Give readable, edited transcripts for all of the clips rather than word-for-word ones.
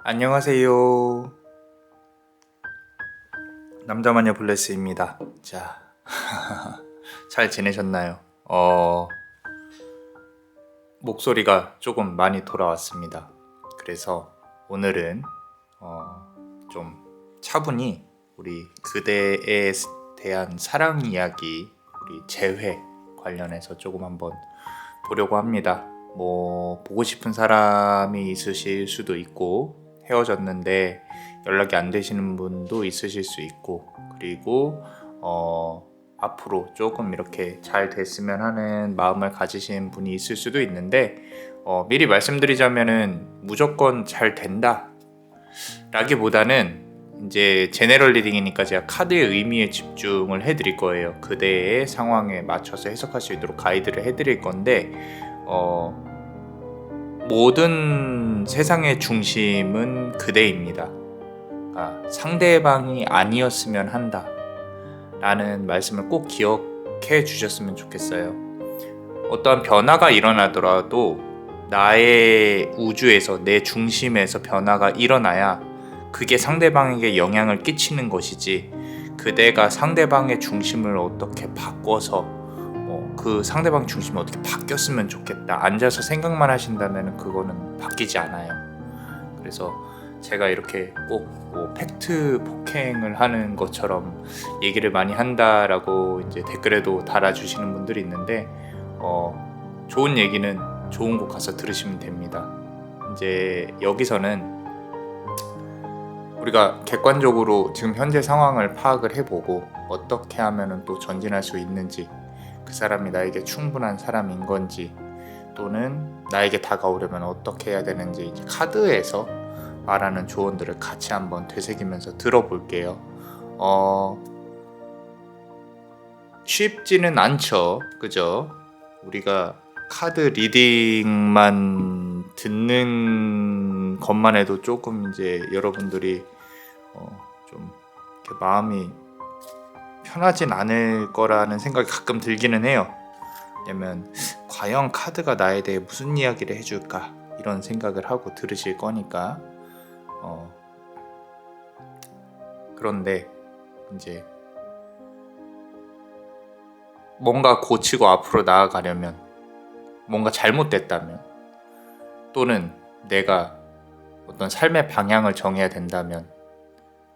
안녕하세요. 남자마녀 블레스입니다. 자, 잘 지내셨나요? 목소리가 조금 많이 돌아왔습니다. 그래서 오늘은 좀 차분히 우리 그대에 대한 사랑 이야기, 우리 재회 관련해서 조금 한번 보려고 합니다. 보고 싶은 사람이 있으실 수도 있고, 헤어졌는데 연락이 안 되시는 분도 있으실 수 있고, 그리고 앞으로 조금 이렇게 잘 됐으면 하는 마음을 가지신 분이 있을 수도 있는데, 미리 말씀드리자면은 무조건 잘 된다 라기보다는 이제 제네럴 리딩이니까 제가 카드의 의미에 집중을 해드릴 거예요. 그대의 상황에 맞춰서 해석할 수 있도록 가이드를 해드릴 건데, 모든 세상의 중심은 그대입니다. 상대방이 아니었으면 한다 라는 말씀을 꼭 기억해 주셨으면 좋겠어요. 어떠한 변화가 일어나더라도 나의 우주에서, 내 중심에서 변화가 일어나야 그게 상대방에게 영향을 끼치는 것이지, 그대가 상대방의 중심을 어떻게 바꿔서 그 상대방 중심이 어떻게 바뀌었으면 좋겠다 앉아서 생각만 하신다면 그거는 바뀌지 않아요. 그래서 제가 이렇게 꼭 팩트 폭행을 하는 것처럼 얘기를 많이 한다라고 이제 댓글에도 달아주시는 분들이 있는데, 좋은 얘기는 좋은 곳 가서 들으시면 됩니다. 이제 여기서는 우리가 객관적으로 지금 현재 상황을 파악을 해보고 어떻게 하면 또 전진할 수 있는지, 그 사람이 나에게 충분한 사람인 건지, 또는 나에게 다가오려면 어떻게 해야 되는지, 이제 카드에서 말하는 조언들을 같이 한번 되새기면서 들어볼게요. 쉽지는 않죠, 그죠? 우리가 카드 리딩만 듣는 것만 해도 조금 이제 여러분들이 좀 이렇게 마음이 편하진 않을 거라는 생각이 가끔 들기는 해요. 왜냐면 과연 카드가 나에 대해 무슨 이야기를 해줄까, 이런 생각을 하고 들으실 거니까. 그런데 이제 뭔가 고치고 앞으로 나아가려면, 뭔가 잘못됐다면, 또는 내가 어떤 삶의 방향을 정해야 된다면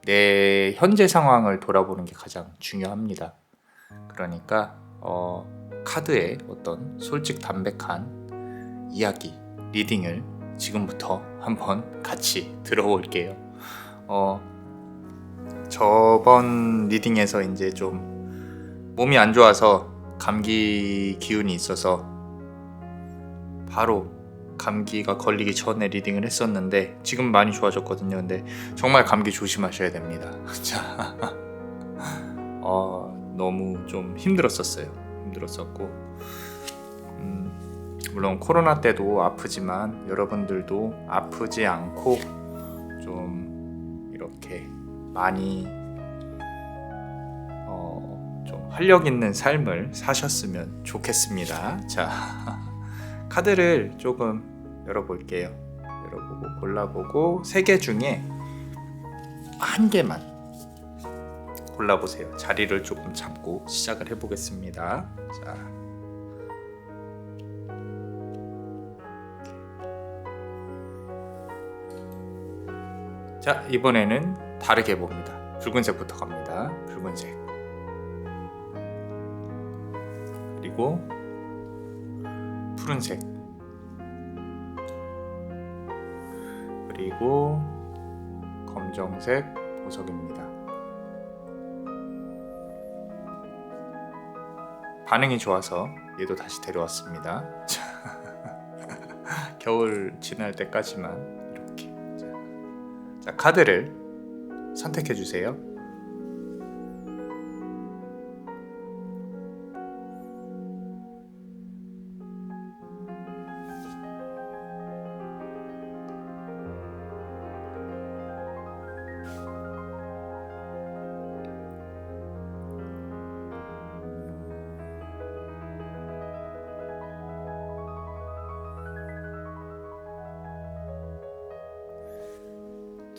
내 현재 상황을 돌아보는 게 가장 중요합니다. 그러니까 카드의 어떤 솔직 담백한 이야기, 리딩을 지금부터 한번 같이 들어볼게요. 저번 리딩에서 이제 좀 몸이 안 좋아서 감기 기운이 있어서 바로 감기가 걸리기 전에 리딩을 했었는데 지금 많이 좋아졌거든요. 근데 정말 감기 조심하셔야 됩니다. 자, 너무 좀 힘들었었고, 물론 코로나 때도 아프지만 여러분들도 아프지 않고 좀 이렇게 많이 좀 활력 있는 삶을 사셨으면 좋겠습니다. 자, 카드를 조금 열어볼게요. 열어보고 골라보고 3개 중에 한 개만 골라보세요. 자리를 조금 잡고 시작을 해보겠습니다. 자, 이번에는 다르게 봅니다. 붉은색부터 갑니다. 붉은색, 그리고 푸른색, 그리고 검정색 보석입니다. 반응이 좋아서 얘도 다시 데려왔습니다. 겨울 지날 때까지만 이렇게. 자, 카드를 선택해 주세요.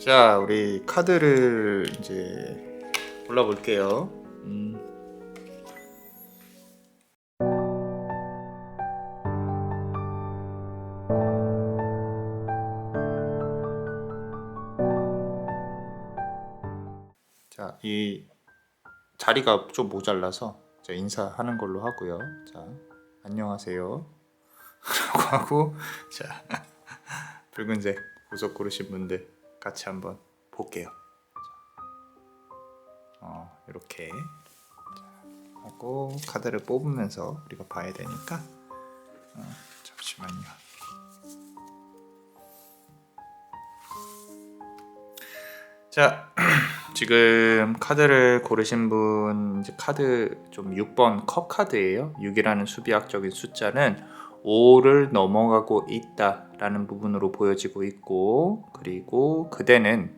자, 우리 카드를 이제 골라볼게요. 자, 이 자리가 좀 모자라서 제가 인사하는 걸로 하고요. 자, 안녕하세요 라고 하고, 자, 붉은색 보석 고르신 분들 같이 한번 볼게요. 이렇게 하고 카드를 뽑으면서 우리가 봐야 되니까 잠시만요. 자, 지금 카드를 고르신 분, 이제 카드 좀 6번 컵 카드예요. 6이라는 수비학적인 숫자는 5를 넘어가고 있다라는 부분으로 보여지고 있고, 그리고 그대는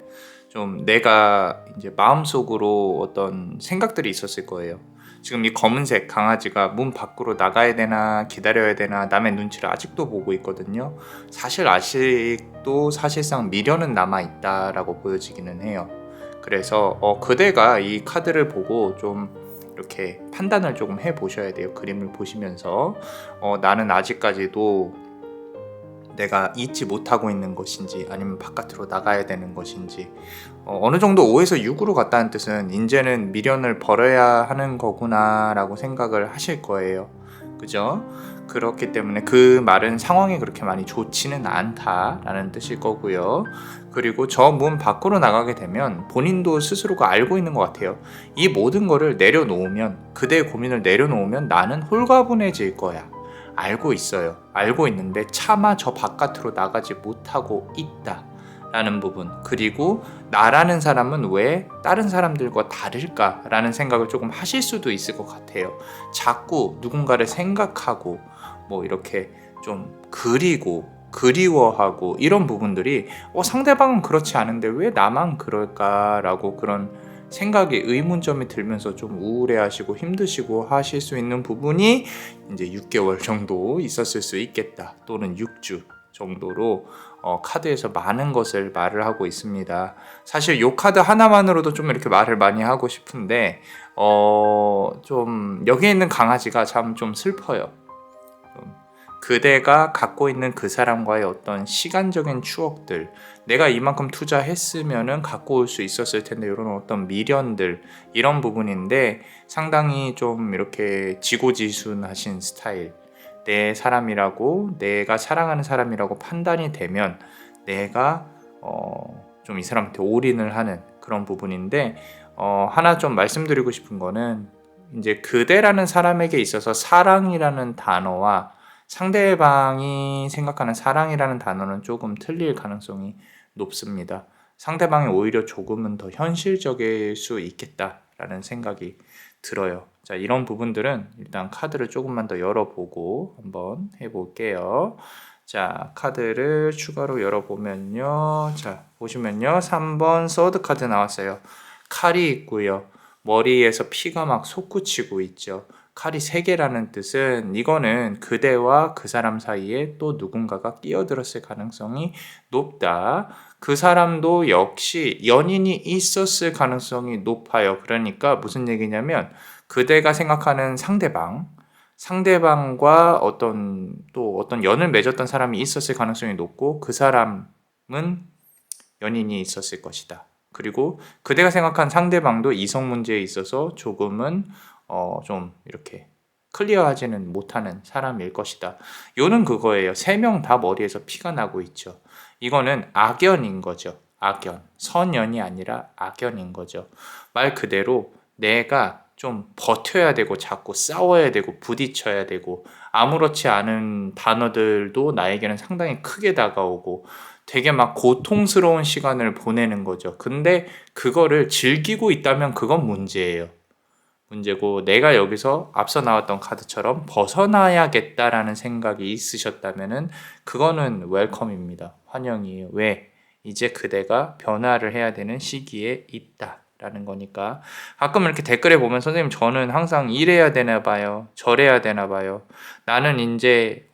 좀 내가 이제 마음속으로 어떤 생각들이 있었을 거예요. 지금 이 검은색 강아지가 문 밖으로 나가야 되나 기다려야 되나 남의 눈치를 아직도 보고 있거든요. 사실 아직도 사실상 미련은 남아있다라고 보여지기는 해요. 그래서 그대가 이 카드를 보고 좀 이렇게 판단을 조금 해보셔야 돼요. 그림을 보시면서 나는 아직까지도 내가 잊지 못하고 있는 것인지 아니면 바깥으로 나가야 되는 것인지, 어느 정도 5에서 6으로 갔다는 뜻은 이제는 미련을 버려야 하는 거구나 라고 생각을 하실 거예요. 그죠? 그렇기 때문에 그 말은 상황이 그렇게 많이 좋지는 않다라는 뜻일 거고요. 그리고 저 문 밖으로 나가게 되면 본인도 스스로가 알고 있는 것 같아요. 이 모든 거를 내려놓으면, 그대의 고민을 내려놓으면 나는 홀가분해질 거야. 알고 있어요. 알고 있는데 차마 저 바깥으로 나가지 못하고 있다 라는 부분, 그리고 나라는 사람은 왜 다른 사람들과 다를까 라는 생각을 조금 하실 수도 있을 것 같아요. 자꾸 누군가를 생각하고 뭐 이렇게 좀 그리워하고 이런 부분들이 상대방은 그렇지 않은데 왜 나만 그럴까라고 그런 생각에 의문점이 들면서 좀 우울해하시고 힘드시고 하실 수 있는 부분이 이제 6개월 정도 있었을 수 있겠다, 또는 6주 정도로 카드에서 많은 것을 말을 하고 있습니다. 사실 이 카드 하나만으로도 좀 이렇게 말을 많이 하고 싶은데 좀 여기에 있는 강아지가 참 좀 슬퍼요. 그대가 갖고 있는 그 사람과의 어떤 시간적인 추억들, 내가 이만큼 투자했으면은 갖고 올 수 있었을 텐데, 이런 어떤 미련들, 이런 부분인데 상당히 좀 이렇게 지고지순하신 스타일, 내 사람이라고, 내가 사랑하는 사람이라고 판단이 되면 내가 좀 이 사람한테 올인을 하는 그런 부분인데, 하나 좀 말씀드리고 싶은 거는, 이제 그대라는 사람에게 있어서 사랑이라는 단어와 상대방이 생각하는 사랑이라는 단어는 조금 틀릴 가능성이 높습니다. 상대방이 오히려 조금은 더 현실적일 수 있겠다라는 생각이 들어요. 자, 이런 부분들은 일단 카드를 조금만 더 열어보고 한번 해볼게요. 자, 카드를 추가로 열어보면요. 자, 보시면요. 3번 서드 카드 나왔어요. 칼이 있고요. 머리에서 피가 막 솟구치고 있죠. 칼이 3개라는 뜻은, 이거는 그대와 그 사람 사이에 또 누군가가 끼어들었을 가능성이 높다. 그 사람도 역시 연인이 있었을 가능성이 높아요. 그러니까 무슨 얘기냐면, 그대가 생각하는 상대방과 어떤 연을 맺었던 사람이 있었을 가능성이 높고, 그 사람은 연인이 있었을 것이다. 그리고 그대가 생각한 상대방도 이성 문제에 있어서 조금은 좀 이렇게 클리어하지는 못하는 사람일 것이다. 요는 그거예요. 3명 다 머리에서 피가 나고 있죠. 이거는 악연인 거죠. 악연. 선연이 아니라 악연인 거죠. 말 그대로 내가 좀 버텨야 되고 자꾸 싸워야 되고 부딪혀야 되고, 아무렇지 않은 단어들도 나에게는 상당히 크게 다가오고 되게 막 고통스러운 시간을 보내는 거죠. 근데 그거를 즐기고 있다면 그건 문제고, 내가 여기서 앞서 나왔던 카드처럼 벗어나야겠다라는 생각이 있으셨다면은 그거는 웰컴입니다. 환영이에요. 왜? 이제 그대가 변화를 해야 되는 시기에 있다라는 거니까. 가끔 이렇게 댓글에 보면, 선생님 저는 항상 이래야 되나 봐요, 저래야 되나 봐요, 나는 이제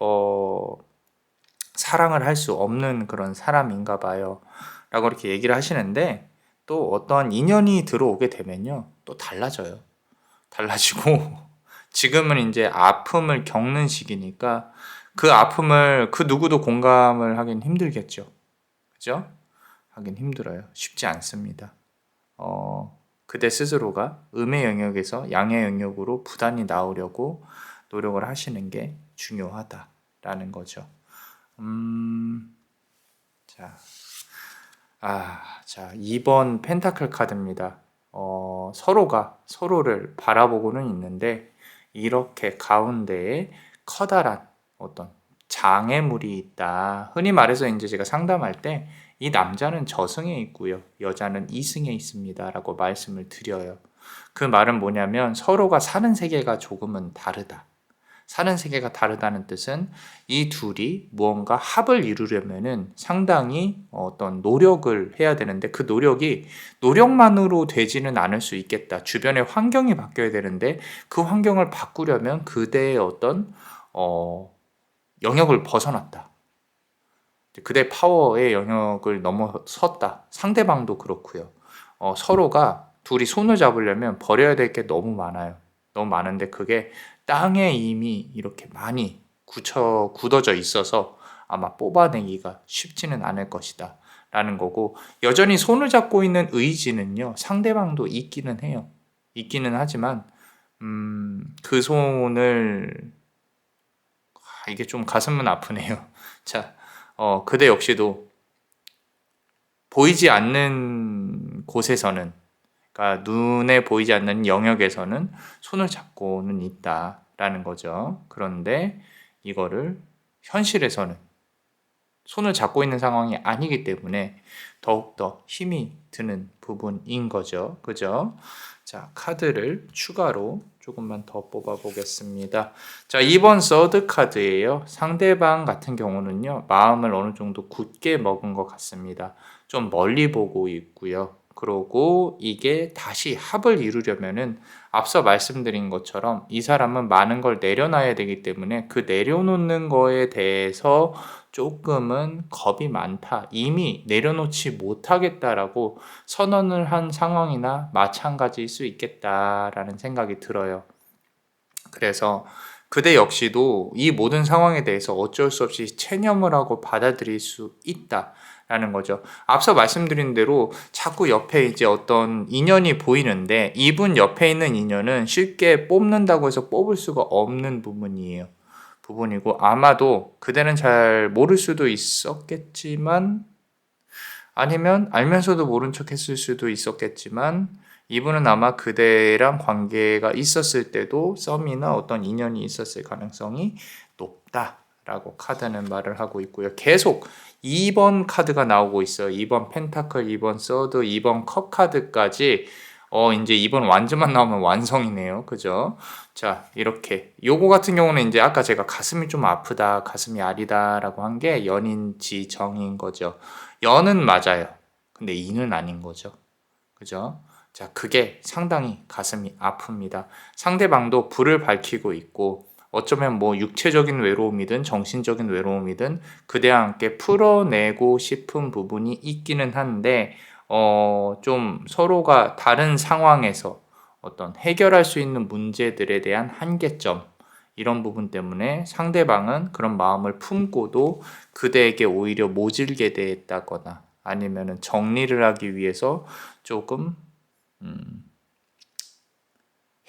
사랑을 할 수 없는 그런 사람인가 봐요. 라고 이렇게 얘기를 하시는데 또 어떤 인연이 들어오게 되면요. 또 달라져요. 달라지고 지금은 이제 아픔을 겪는 시기니까 그 아픔을 그 누구도 공감을 하긴 힘들겠죠. 그죠? 하긴 힘들어요. 쉽지 않습니다. 그대 스스로가 음의 영역에서 양의 영역으로 부단히 나오려고 노력을 하시는 게 중요하다라는 거죠. 자, 자, 2번 펜타클 카드입니다. 서로가 서로를 바라보고는 있는데 이렇게 가운데에 커다란 어떤 장애물이 있다. 흔히 말해서 이제 제가 상담할 때 이 남자는 저승에 있고요. 여자는 이승에 있습니다라고 말씀을 드려요. 그 말은 뭐냐면 서로가 사는 세계가 조금은 다르다. 사는 세계가 다르다는 뜻은 이 둘이 무언가 합을 이루려면은 상당히 어떤 노력을 해야 되는데 그 노력이 노력만으로 되지는 않을 수 있겠다. 주변의 환경이 바뀌어야 되는데 그 환경을 바꾸려면 그대의 어떤 영역을 벗어났다. 그대 파워의 영역을 넘어섰다. 상대방도 그렇고요. 서로가 둘이 손을 잡으려면 버려야 될 게 너무 많아요. 너무 많은데 그게 땅에 이미 이렇게 많이 굳어져 있어서 아마 뽑아내기가 쉽지는 않을 것이다. 라는 거고, 여전히 손을 잡고 있는 의지는요, 상대방도 있기는 해요. 있기는 하지만, 그 손을, 이게 좀 가슴은 아프네요. 자, 그대 역시도 보이지 않는 곳에서는, 그러니까 눈에 보이지 않는 영역에서는 손을 잡고는 있다라는 거죠. 그런데 이거를 현실에서는 손을 잡고 있는 상황이 아니기 때문에 더욱더 힘이 드는 부분인 거죠. 그죠? 자, 카드를 추가로 조금만 더 뽑아 보겠습니다. 자, 2번 서드 카드예요. 상대방 같은 경우는요, 마음을 어느 정도 굳게 먹은 것 같습니다. 좀 멀리 보고 있고요. 그러고 이게 다시 합을 이루려면은 앞서 말씀드린 것처럼 이 사람은 많은 걸 내려놔야 되기 때문에 그 내려놓는 거에 대해서 조금은 겁이 많다. 이미 내려놓지 못하겠다라고 선언을 한 상황이나 마찬가지일 수 있겠다라는 생각이 들어요. 그래서 그대 역시도 이 모든 상황에 대해서 어쩔 수 없이 체념을 하고 받아들일 수 있다라는 거죠. 앞서 말씀드린 대로 자꾸 옆에 이제 어떤 인연이 보이는데 이분 옆에 있는 인연은 쉽게 뽑는다고 해서 뽑을 수가 없는 부분이고 아마도 그대는 잘 모를 수도 있었겠지만 아니면 알면서도 모른 척 했을 수도 있었겠지만 이분은 아마 그대랑 관계가 있었을 때도 썸이나 어떤 인연이 있었을 가능성이 높다라고 카드는 말을 하고 있고요. 계속 2번 카드가 나오고 있어요. 2번 펜타클, 2번 서드, 2번 컵 카드까지 이제 2번 완전만 나오면 완성이네요. 그죠? 자, 이렇게. 요거 같은 경우는 이제 아까 제가 가슴이 좀 아프다, 가슴이 아리다라고 한 게 연인지 정인 거죠. 연은 맞아요. 근데 이는 아닌 거죠. 그죠? 자, 그게 상당히 가슴이 아픕니다. 상대방도 불을 밝히고 있고, 어쩌면 뭐 육체적인 외로움이든 정신적인 외로움이든 그대와 함께 풀어내고 싶은 부분이 있기는 한데, 좀 서로가 다른 상황에서 어떤 해결할 수 있는 문제들에 대한 한계점, 이런 부분 때문에 상대방은 그런 마음을 품고도 그대에게 오히려 모질게 됐다거나 아니면은 정리를 하기 위해서 조금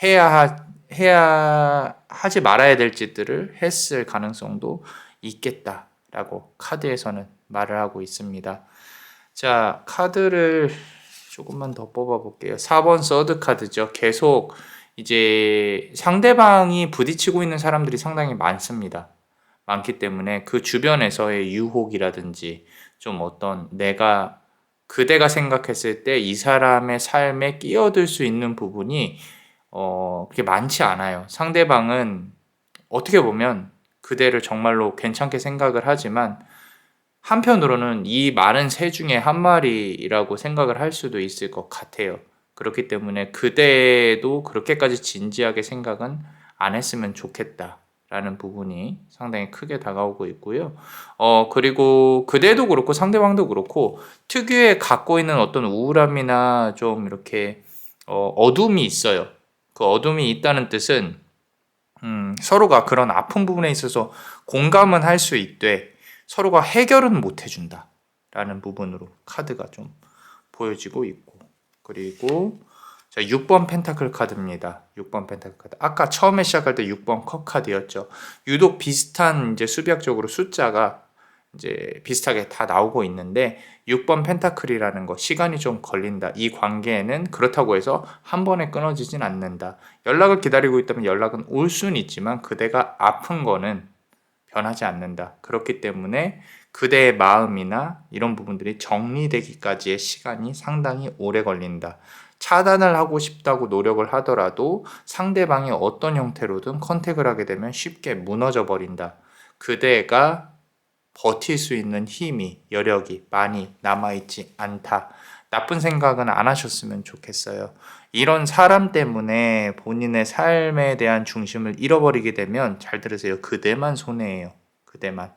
해야 하지 말아야 될 짓들을 했을 가능성도 있겠다라고 카드에서는 말을 하고 있습니다. 자, 카드를 조금만 더 뽑아 볼게요. 4번 서드 카드죠. 계속 이제 상대방이 부딪히고 있는 사람들이 상당히 많기 때문에 그 주변에서의 유혹이라든지 좀 어떤 그대가 생각했을 때 이 사람의 삶에 끼어들 수 있는 부분이 그렇게 많지 않아요. 상대방은 어떻게 보면 그대를 정말로 괜찮게 생각을 하지만 한편으로는 이 많은 새 중에 한 마리라고 생각을 할 수도 있을 것 같아요. 그렇기 때문에 그대도 그렇게까지 진지하게 생각은 안 했으면 좋겠다라는 라는 부분이 상당히 크게 다가오고 있고요. 그리고 그대도 그렇고 상대방도 그렇고 특유의 갖고 있는 어떤 우울함이나 좀 이렇게 어둠이 있어요. 그 어둠이 있다는 뜻은 서로가 그런 아픈 부분에 있어서 공감은 할 수 있되 서로가 해결은 못 해준다 라는 부분으로 카드가 좀 보여지고 있고, 그리고 자, 6번 펜타클 카드입니다. 6번 펜타클 카드. 아까 처음에 시작할 때 6번 컵 카드였죠. 유독 비슷한 이제 수비학적으로 숫자가 이제 비슷하게 다 나오고 있는데 6번 펜타클이라는 거, 시간이 좀 걸린다. 이 관계에는 그렇다고 해서 한 번에 끊어지진 않는다. 연락을 기다리고 있다면 연락은 올 수는 있지만 그대가 아픈 거는 변하지 않는다. 그렇기 때문에 그대의 마음이나 이런 부분들이 정리되기까지의 시간이 상당히 오래 걸린다. 차단을 하고 싶다고 노력을 하더라도 상대방이 어떤 형태로든 컨택을 하게 되면 쉽게 무너져 버린다. 그대가 버틸 수 있는 힘이, 여력이 많이 남아있지 않다. 나쁜 생각은 안 하셨으면 좋겠어요. 이런 사람 때문에 본인의 삶에 대한 중심을 잃어버리게 되면, 잘 들으세요. 그대만 손해예요. 그대만.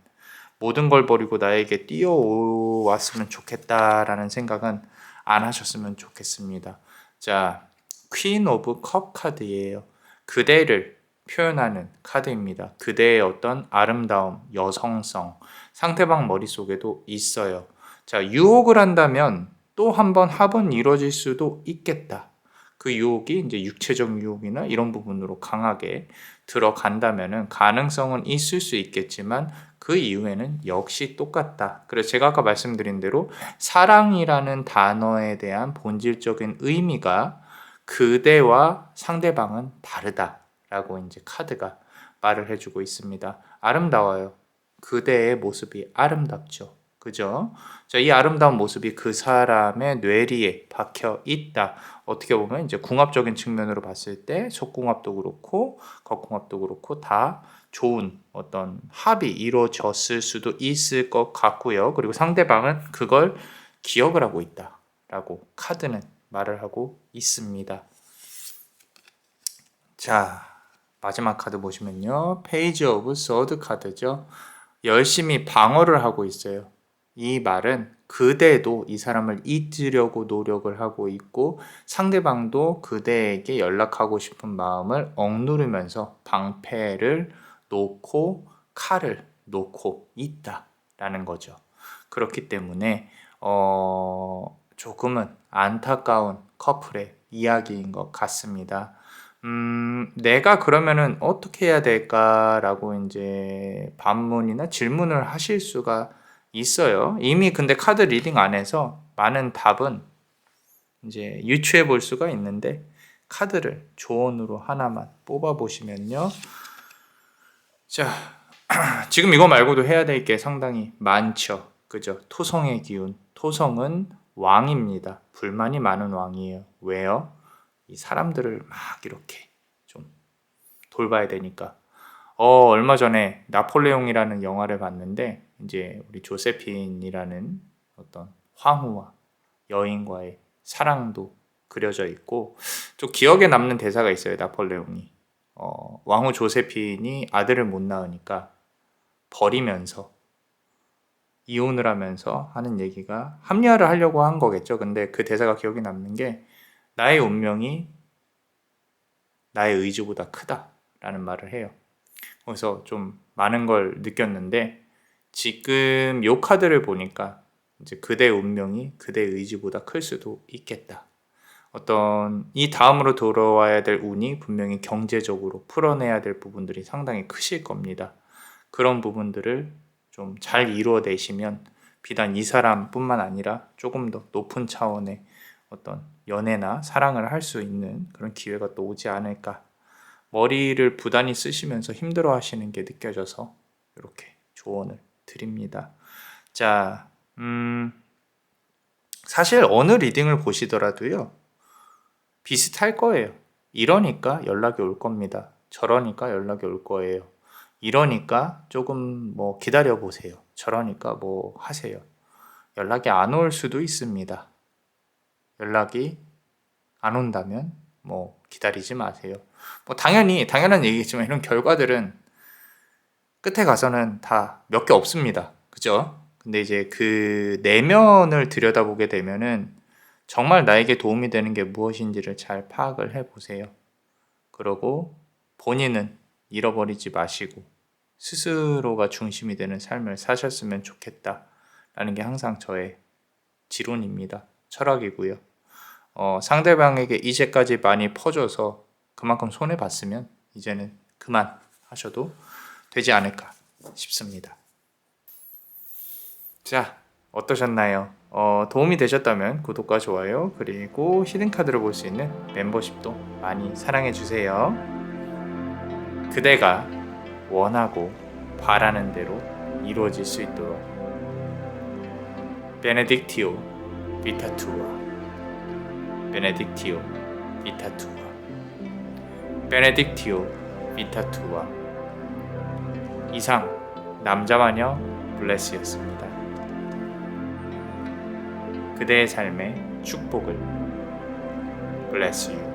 모든 걸 버리고 나에게 뛰어왔으면 좋겠다라는 생각은 안 하셨으면 좋겠습니다. 자, 퀸 오브 컵 카드예요. 그대를 표현하는 카드입니다. 그대의 어떤 아름다움, 여성성, 상대방 머릿속에도 있어요. 자, 유혹을 한다면 또 한 번 합은 이루어질 수도 있겠다. 그 유혹이 이제 육체적 유혹이나 이런 부분으로 강하게 들어간다면은 가능성은 있을 수 있겠지만 그 이후에는 역시 똑같다. 그래서 제가 아까 말씀드린 대로 사랑이라는 단어에 대한 본질적인 의미가 그대와 상대방은 다르다라고 이제 카드가 말을 해주고 있습니다. 아름다워요. 그대의 모습이 아름답죠. 그죠? 자, 이 아름다운 모습이 그 사람의 뇌리에 박혀 있다. 어떻게 보면 이제 궁합적인 측면으로 봤을 때 속궁합도 그렇고 겉궁합도 그렇고 다 좋은 어떤 합이 이루어졌을 수도 있을 것 같고요. 그리고 상대방은 그걸 기억을 하고 있다라고 카드는 말을 하고 있습니다. 자, 마지막 카드 보시면요. 페이지 오브 서드 카드죠. 열심히 방어를 하고 있어요. 이 말은 그대도 이 사람을 잊으려고 노력을 하고 있고 상대방도 그대에게 연락하고 싶은 마음을 억누르면서 방패를 놓고 칼을 놓고 있다라는 거죠. 그렇기 때문에 조금은 안타까운 커플의 이야기인 것 같습니다. 내가 그러면은 어떻게 해야 될까라고 이제 반문이나 질문을 하실 수가 있어요. 이미 근데 카드 리딩 안에서 많은 답은 이제 유추해 볼 수가 있는데 카드를 조언으로 하나만 뽑아 보시면요. 자, 지금 이거 말고도 해야 될 게 상당히 많죠. 그죠? 토성의 기운. 토성은 왕입니다. 불만이 많은 왕이에요. 왜요? 이 사람들을 막 이렇게 좀 돌봐야 되니까. 얼마 전에 나폴레옹이라는 영화를 봤는데 이제 우리 조세핀이라는 어떤 황후와 여인과의 사랑도 그려져 있고 좀 기억에 남는 대사가 있어요. 나폴레옹이 왕후 조세핀이 아들을 못 낳으니까 버리면서 이혼을 하면서 하는 얘기가 합리화를 하려고 한 거겠죠. 근데 그 대사가 기억에 남는 게 나의 운명이 나의 의지보다 크다라는 말을 해요. 그래서 좀 많은 걸 느꼈는데 지금 요 카드를 보니까 이제 그대의 운명이 그대의 의지보다 클 수도 있겠다. 어떤 이 다음으로 돌아와야 될 운이 분명히 경제적으로 풀어내야 될 부분들이 상당히 크실 겁니다. 그런 부분들을 좀 잘 이루어내시면 비단 이 사람뿐만 아니라 조금 더 높은 차원의 어떤 연애나 사랑을 할 수 있는 그런 기회가 또 오지 않을까. 머리를 부단히 쓰시면서 힘들어 하시는 게 느껴져서 이렇게 조언을 드립니다. 자, 사실 어느 리딩을 보시더라도요, 비슷할 거예요. 이러니까 연락이 올 겁니다. 저러니까 연락이 올 거예요. 이러니까 조금 뭐 기다려 보세요. 저러니까 뭐 하세요. 연락이 안 올 수도 있습니다. 연락이 안 온다면 뭐 기다리지 마세요. 뭐 당연히 당연한 얘기겠지만 이런 결과들은 끝에 가서는 다 몇 개 없습니다. 그죠? 근데 이제 그 내면을 들여다보게 되면은 정말 나에게 도움이 되는 게 무엇인지를 잘 파악을 해보세요. 그러고 본인은 잃어버리지 마시고 스스로가 중심이 되는 삶을 사셨으면 좋겠다라는 게 항상 저의 지론입니다. 철학이고요. 상대방에게 이제까지 많이 퍼줘서 그만큼 손해봤으면 이제는 그만 하셔도 되지 않을까 싶습니다. 자, 어떠셨나요? 도움이 되셨다면 구독과 좋아요 그리고 히든카드로 볼 수 있는 멤버십도 많이 사랑해주세요. 그대가 원하고 바라는 대로 이루어질 수 있도록 베네딕티오 비타투아 베네딕티오 비타투아 베네딕티오 비타투아 이상 남자마녀 블레스였습니다. 그대의 삶의 축복을 bless you.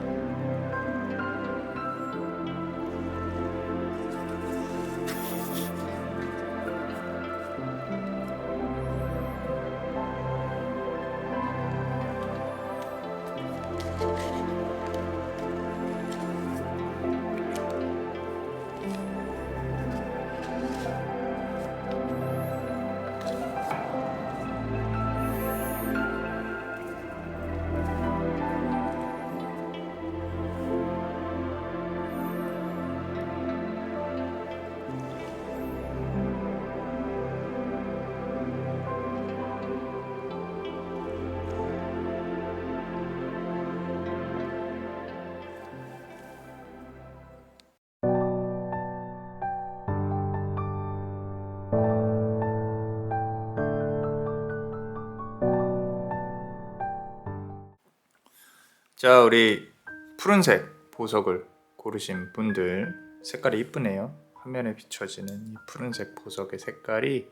자, 우리 푸른색 보석을 고르신 분들 색깔이 이쁘네요. 화면에 비춰지는 이 푸른색 보석의 색깔이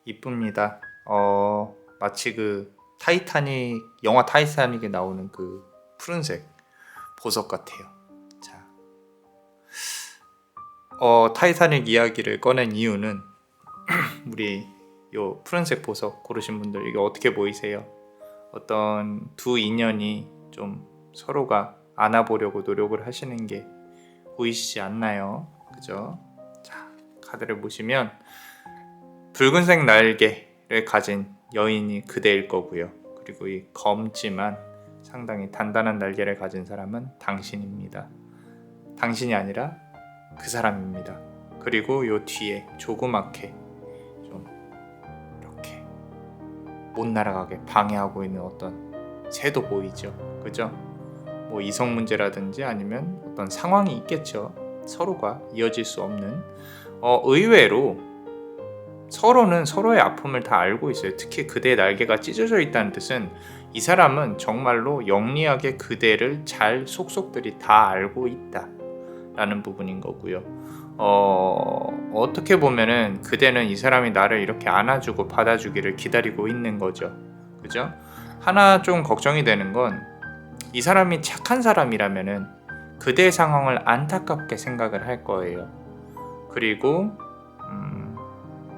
이쁩니다. 마치 그 타이타닉 영화 타이타닉에 나오는 그 푸른색 보석 같아요. 자, 타이타닉 이야기를 꺼낸 이유는 우리 요 푸른색 보석 고르신 분들 이게 어떻게 보이세요? 어떤 두 인연이 좀 서로가 안아보려고 노력을 하시는 게 보이시지 않나요? 그죠? 자, 카드를 보시면 붉은색 날개를 가진 여인이 그대일 거고요. 그리고 이 검지만 상당히 단단한 날개를 가진 사람은 당신입니다. 당신이 아니라 그 사람입니다. 그리고 요 뒤에 조그맣게 좀 이렇게 못 날아가게 방해하고 있는 어떤 새도 보이죠. 그죠? 뭐 이성 문제라든지 아니면 어떤 상황이 있겠죠. 서로가 이어질 수 없는 의외로 서로는 서로의 아픔을 다 알고 있어요. 특히 그대의 날개가 찢어져 있다는 뜻은 이 사람은 정말로 영리하게 그대를 잘 속속들이 다 알고 있다 라는 부분인 거고요. 어떻게 보면은 그대는 이 사람이 나를 이렇게 안아주고 받아주기를 기다리고 있는 거죠. 그죠? 하나 좀 걱정이 되는 건 이 사람이 착한 사람이라면은 그대의 상황을 안타깝게 생각을 할 거예요. 그리고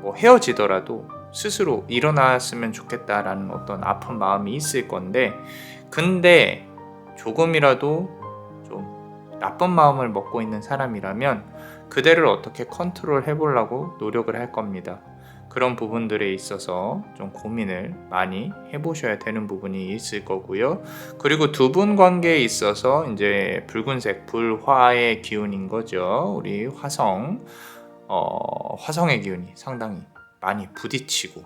뭐 헤어지더라도 스스로 일어났으면 좋겠다라는 어떤 아픈 마음이 있을 건데, 근데 조금이라도 좀 나쁜 마음을 먹고 있는 사람이라면 그대를 어떻게 컨트롤 해보려고 노력을 할 겁니다. 그런 부분들에 있어서 좀 고민을 많이 해보셔야 되는 부분이 있을 거고요. 그리고 두 분 관계에 있어서 이제 붉은색 불화의 기운인 거죠. 우리 화성, 화성의 기운이 상당히 많이 부딪히고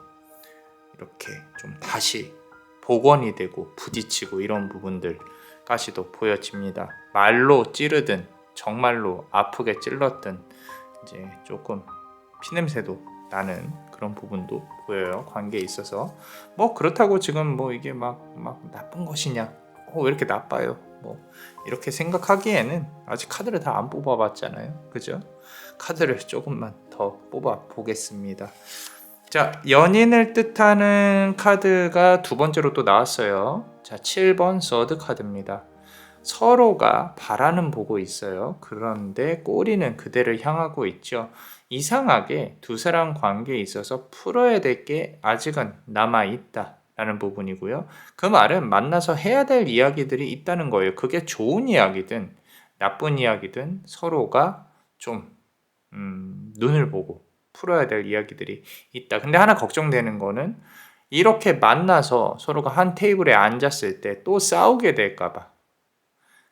이렇게 좀 다시 복원이 되고 부딪히고 이런 부분들까지도 보여집니다. 말로 찌르든 정말로 아프게 찔렀든 이제 조금 피냄새도 나는 그런 부분도 보여요. 관계에 있어서 뭐 그렇다고 지금 뭐 이게 막 나쁜 것이냐, 왜 이렇게 나빠요, 뭐 이렇게 생각하기에는 아직 카드를 다 안 뽑아봤잖아요. 그죠? 카드를 조금만 더 뽑아 보겠습니다. 자, 연인을 뜻하는 카드가 두 번째로 또 나왔어요. 자, 7번 서드 카드입니다. 서로가 바라는 보고 있어요. 그런데 꼬리는 그대를 향하고 있죠. 이상하게 두 사람 관계에 있어서 풀어야 될 게 아직은 남아있다라는 부분이고요. 그 말은 만나서 해야 될 이야기들이 있다는 거예요. 그게 좋은 이야기든 나쁜 이야기든 서로가 좀 눈을 보고 풀어야 될 이야기들이 있다. 근데 하나 걱정되는 거는 이렇게 만나서 서로가 한 테이블에 앉았을 때 또 싸우게 될까 봐.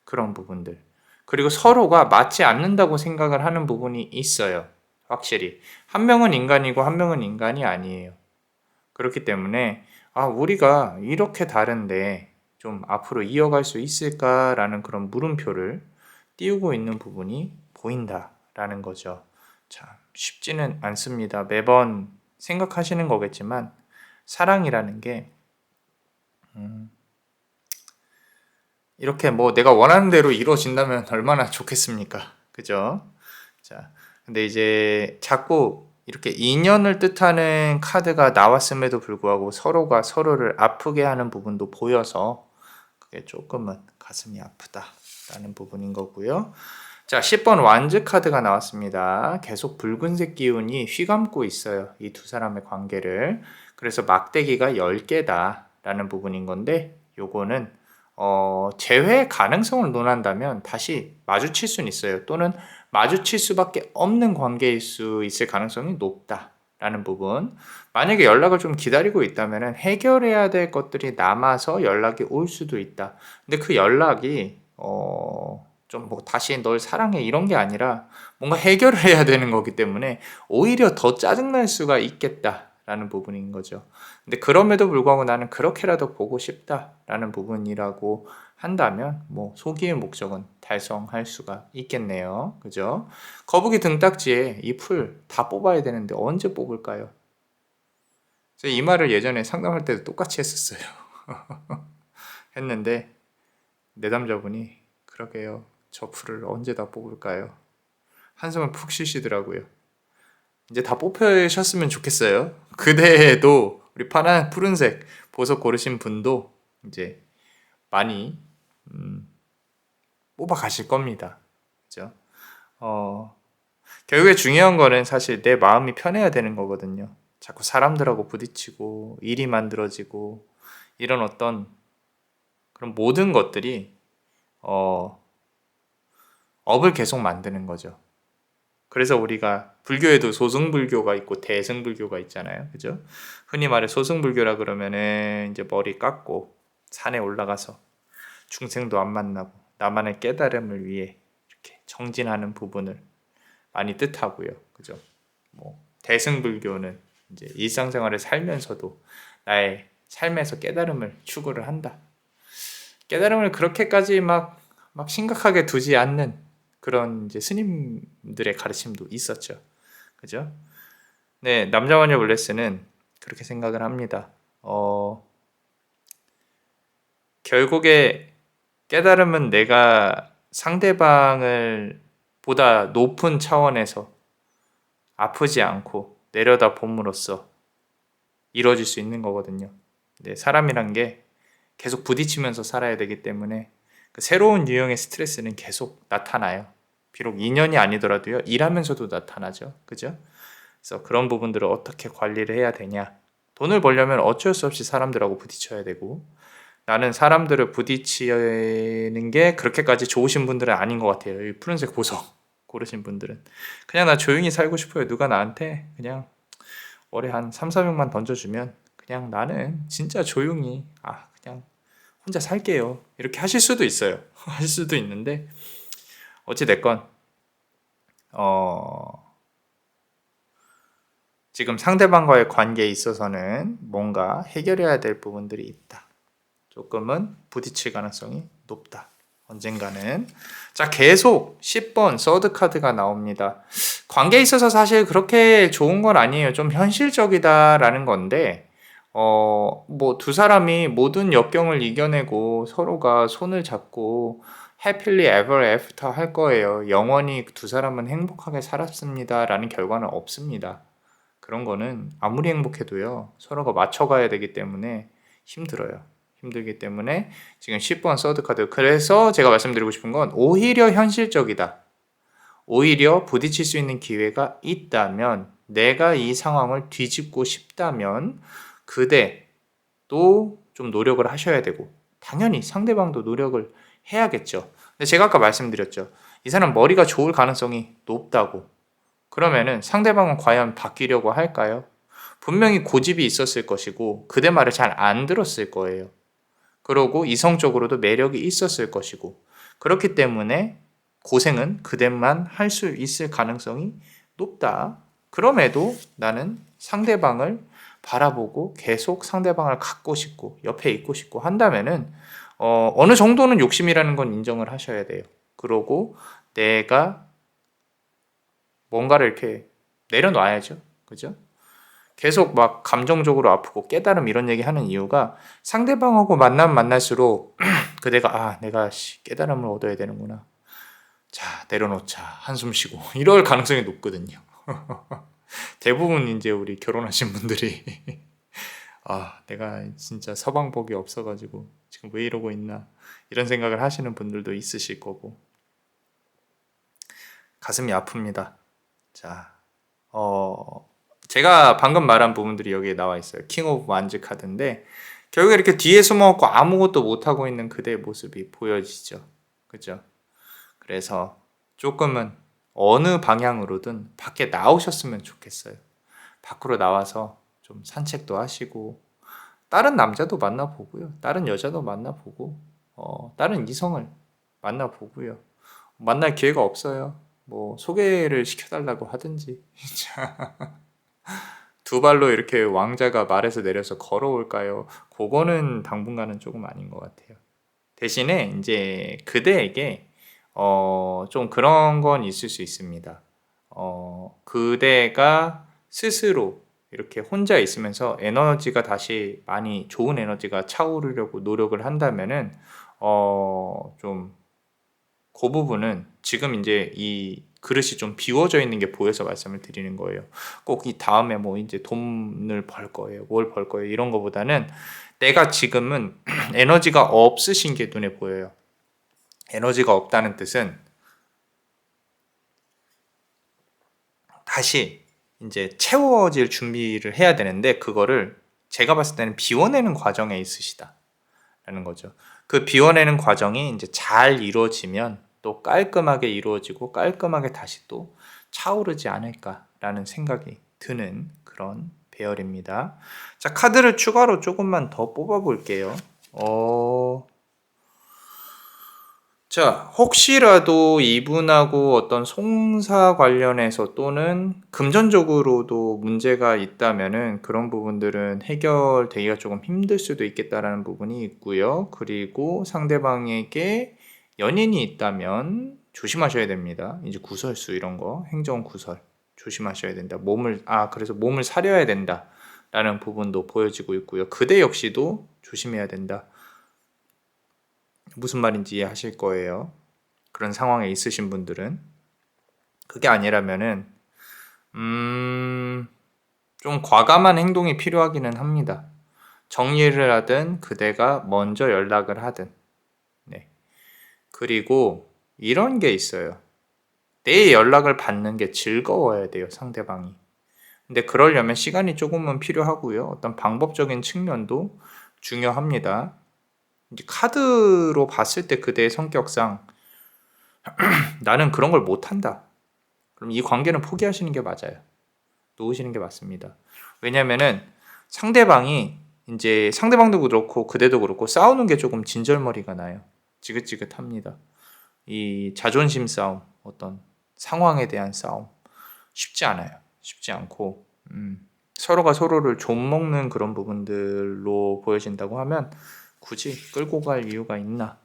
그런 부분들. 그리고 서로가 맞지 않는다고 생각을 하는 부분이 있어요. 확실히. 한 명은 인간이고 한 명은 인간이 아니에요. 그렇기 때문에 우리가 이렇게 다른데 좀 앞으로 이어갈 수 있을까라는 그런 물음표를 띄우고 있는 부분이 보인다라는 거죠. 참 쉽지는 않습니다. 매번 생각하시는 거겠지만 사랑이라는 게 이렇게 뭐 내가 원하는 대로 이루어진다면 얼마나 좋겠습니까? 그죠? 자, 근데 이제 자꾸 이렇게 인연을 뜻하는 카드가 나왔음에도 불구하고 서로가 서로를 아프게 하는 부분도 보여서 그게 조금은 가슴이 아프다라는 부분인 거고요. 자, 10번 완즈 카드가 나왔습니다. 계속 붉은색 기운이 휘감고 있어요. 이 두 사람의 관계를. 그래서 막대기가 10개다라는 부분인 건데 요거는 재회 가능성을 논한다면 다시 마주칠 수는 있어요. 또는 마주칠 수밖에 없는 관계일 수 있을 가능성이 높다라는 부분. 만약에 연락을 좀 기다리고 있다면 해결해야 될 것들이 남아서 연락이 올 수도 있다. 근데 그 연락이 좀 뭐 다시 널 사랑해 이런 게 아니라 뭔가 해결을 해야 되는 거기 때문에 오히려 더 짜증날 수가 있겠다라는 부분인 거죠. 근데 그럼에도 불구하고 나는 그렇게라도 보고 싶다라는 부분이라고 한다면 뭐 소기의 목적은 달성할 수가 있겠네요. 그죠? 거북이 등딱지에 이 풀 다 뽑아야 되는데 언제 뽑을까요? 제가 이 말을 예전에 상담할 때도 똑같이 했었어요. 했는데 내담자분이 그러게요. 저 풀을 언제 다 뽑을까요? 한숨을 푹 쉬시더라고요. 이제 다 뽑히셨으면 좋겠어요. 그대에도 우리 파란 푸른색 보석 고르신 분도 이제 많이 뽑아 가실 겁니다. 그죠? 결국에 중요한 거는 사실 내 마음이 편해야 되는 거거든요. 자꾸 사람들하고 부딪히고 일이 만들어지고 이런 어떤 그런 모든 것들이 업을 계속 만드는 거죠. 그래서 우리가 불교에도 소승불교가 있고 대승불교가 있잖아요. 그죠? 흔히 말해 소승불교라 그러면은 이제 머리 깎고 산에 올라가서 중생도 안 만나고 나만의 깨달음을 위해 이렇게 정진하는 부분을 많이 뜻하고요. 그죠? 뭐 대승불교는 이제 일상생활을 살면서도 나의 삶에서 깨달음을 추구를 한다. 깨달음을 그렇게까지 막 심각하게 두지 않는 그런 이제 스님들의 가르침도 있었죠. 그죠? 네, 남자마녀 블레스는 그렇게 생각을 합니다. 결국에 깨달음은 내가 상대방을 보다 높은 차원에서 아프지 않고 내려다 봄으로써 이루어질 수 있는 거거든요. 네, 사람이란 게 계속 부딪히면서 살아야 되기 때문에 그 새로운 유형의 스트레스는 계속 나타나요. 비록 2년이 아니더라도요. 일하면서도 나타나죠. 그죠? 그래서 그런 부분들을 어떻게 관리를 해야 되냐. 돈을 벌려면 어쩔 수 없이 사람들하고 부딪혀야 되고 나는 사람들을 부딪히는 게 그렇게까지 좋으신 분들은 아닌 것 같아요. 이 푸른색 보석 고르신 분들은. 그냥 나 조용히 살고 싶어요. 누가 나한테 그냥 월에 한 3, 400만 던져주면 그냥 나는 진짜 조용히 그냥 혼자 살게요. 이렇게 하실 수도 있어요. 하실 수도 있는데 어찌됐건 지금 상대방과의 관계에 있어서는 뭔가 해결해야 될 부분들이 있다. 조금은 부딪힐 가능성이 높다. 언젠가는. 자, 계속 10번 서드 카드가 나옵니다. 관계에 있어서 사실 그렇게 좋은 건 아니에요. 좀 현실적이다라는 건데 뭐 두 사람이 모든 역경을 이겨내고 서로가 손을 잡고 happily ever after 할 거예요. 영원히 두 사람은 행복하게 살았습니다. 라는 결과는 없습니다. 그런 거는 아무리 행복해도요. 서로가 맞춰가야 되기 때문에 힘들어요. 힘들기 때문에 지금 10번 서드 카드. 그래서 제가 말씀드리고 싶은 건 오히려 현실적이다. 오히려 부딪힐 수 있는 기회가 있다면, 내가 이 상황을 뒤집고 싶다면 그대도 좀 노력을 하셔야 되고, 당연히 상대방도 노력을 해야겠죠. 근데 제가 아까 말씀드렸죠. 이 사람 머리가 좋을 가능성이 높다고. 그러면은 상대방은 과연 바뀌려고 할까요? 분명히 고집이 있었을 것이고 그대 말을 잘 안 들었을 거예요. 그러고 이성적으로도 매력이 있었을 것이고, 그렇기 때문에 고생은 그대만 할 수 있을 가능성이 높다. 그럼에도 나는 상대방을 바라보고 계속 상대방을 갖고 싶고 옆에 있고 싶고 한다면은 어느 정도는 욕심이라는 건 인정을 하셔야 돼요. 그러고 내가 뭔가를 이렇게 내려놔야죠. 그죠? 계속 막 감정적으로 아프고 깨달음 이런 얘기 하는 이유가, 상대방하고 만날수록 그대가 내가 깨달음을 얻어야 되는구나. 자, 내려놓자. 한숨 쉬고. 이럴 가능성이 높거든요. 대부분 이제 우리 결혼하신 분들이 내가 진짜 서방복이 없어가지고 지금 왜 이러고 있나 이런 생각을 하시는 분들도 있으실 거고, 가슴이 아픕니다. 자, 제가 방금 말한 부분들이 여기에 나와 있어요. 킹 오브 완즈 카드인데, 결국에 이렇게 뒤에 숨어갖고 아무것도 못하고 있는 그대의 모습이 보여지죠. 그죠? 그래서 조금은 어느 방향으로든 밖에 나오셨으면 좋겠어요. 밖으로 나와서 좀 산책도 하시고, 다른 남자도 만나보고요. 다른 여자도 만나보고, 다른 이성을 만나보고요. 만날 기회가 없어요. 뭐 소개를 시켜달라고 하든지. 두 발로 이렇게 왕자가 말에서 내려서 걸어올까요? 그거는 당분간은 조금 아닌 것 같아요. 대신에 이제 그대에게 좀 그런 건 있을 수 있습니다. 그대가 스스로 이렇게 혼자 있으면서 에너지가 다시 많이 좋은 에너지가 차오르려고 노력을 한다면은 좀 그 부분은 지금 이제 이 그릇이 좀 비워져 있는 게 보여서 말씀을 드리는 거예요. 꼭 이 다음에 뭐 이제 돈을 벌 거예요, 뭘 벌 거예요 이런 거보다는, 내가 지금은 에너지가 없으신 게 눈에 보여요. 에너지가 없다는 뜻은 다시 이제 채워질 준비를 해야 되는데, 그거를 제가 봤을 때는 비워내는 과정에 있으시다라는 거죠. 그 비워내는 과정이 이제 잘 이루어지면 또 깔끔하게 이루어지고 깔끔하게 다시 또 차오르지 않을까라는 생각이 드는 그런 배열입니다. 자, 카드를 추가로 조금만 더 뽑아 볼게요. 자, 혹시라도 이분하고 어떤 송사 관련해서 또는 금전적으로도 문제가 있다면은 그런 부분들은 해결되기가 조금 힘들 수도 있겠다라는 부분이 있고요. 그리고 상대방에게 연인이 있다면 조심하셔야 됩니다. 이제 구설수 이런 거, 행정 구설 조심하셔야 된다. 그래서 몸을 사려야 된다라는 부분도 보여지고 있고요. 그대 역시도 조심해야 된다. 무슨 말인지 이해하실 거예요. 그런 상황에 있으신 분들은. 그게 아니라면은 좀 과감한 행동이 필요하기는 합니다. 정리를 하든 그대가 먼저 연락을 하든. 네. 그리고 이런 게 있어요. 내 연락을 받는 게 즐거워야 돼요, 상대방이. 근데 그러려면 시간이 조금은 필요하고요. 어떤 방법적인 측면도 중요합니다. 이제 카드로 봤을 때 그대의 성격상 나는 그런 걸 못한다. 그럼 이 관계는 포기하시는 게 맞아요. 놓으시는 게 맞습니다. 왜냐면은 상대방도 그렇고 그대도 그렇고 싸우는 게 조금 진절머리가 나요. 지긋지긋합니다. 이 자존심 싸움, 어떤 상황에 대한 싸움 쉽지 않아요. 쉽지 않고 서로가 서로를 좀먹는 그런 부분들로 보여진다고 하면 굳이 끌고 갈 이유가 있나?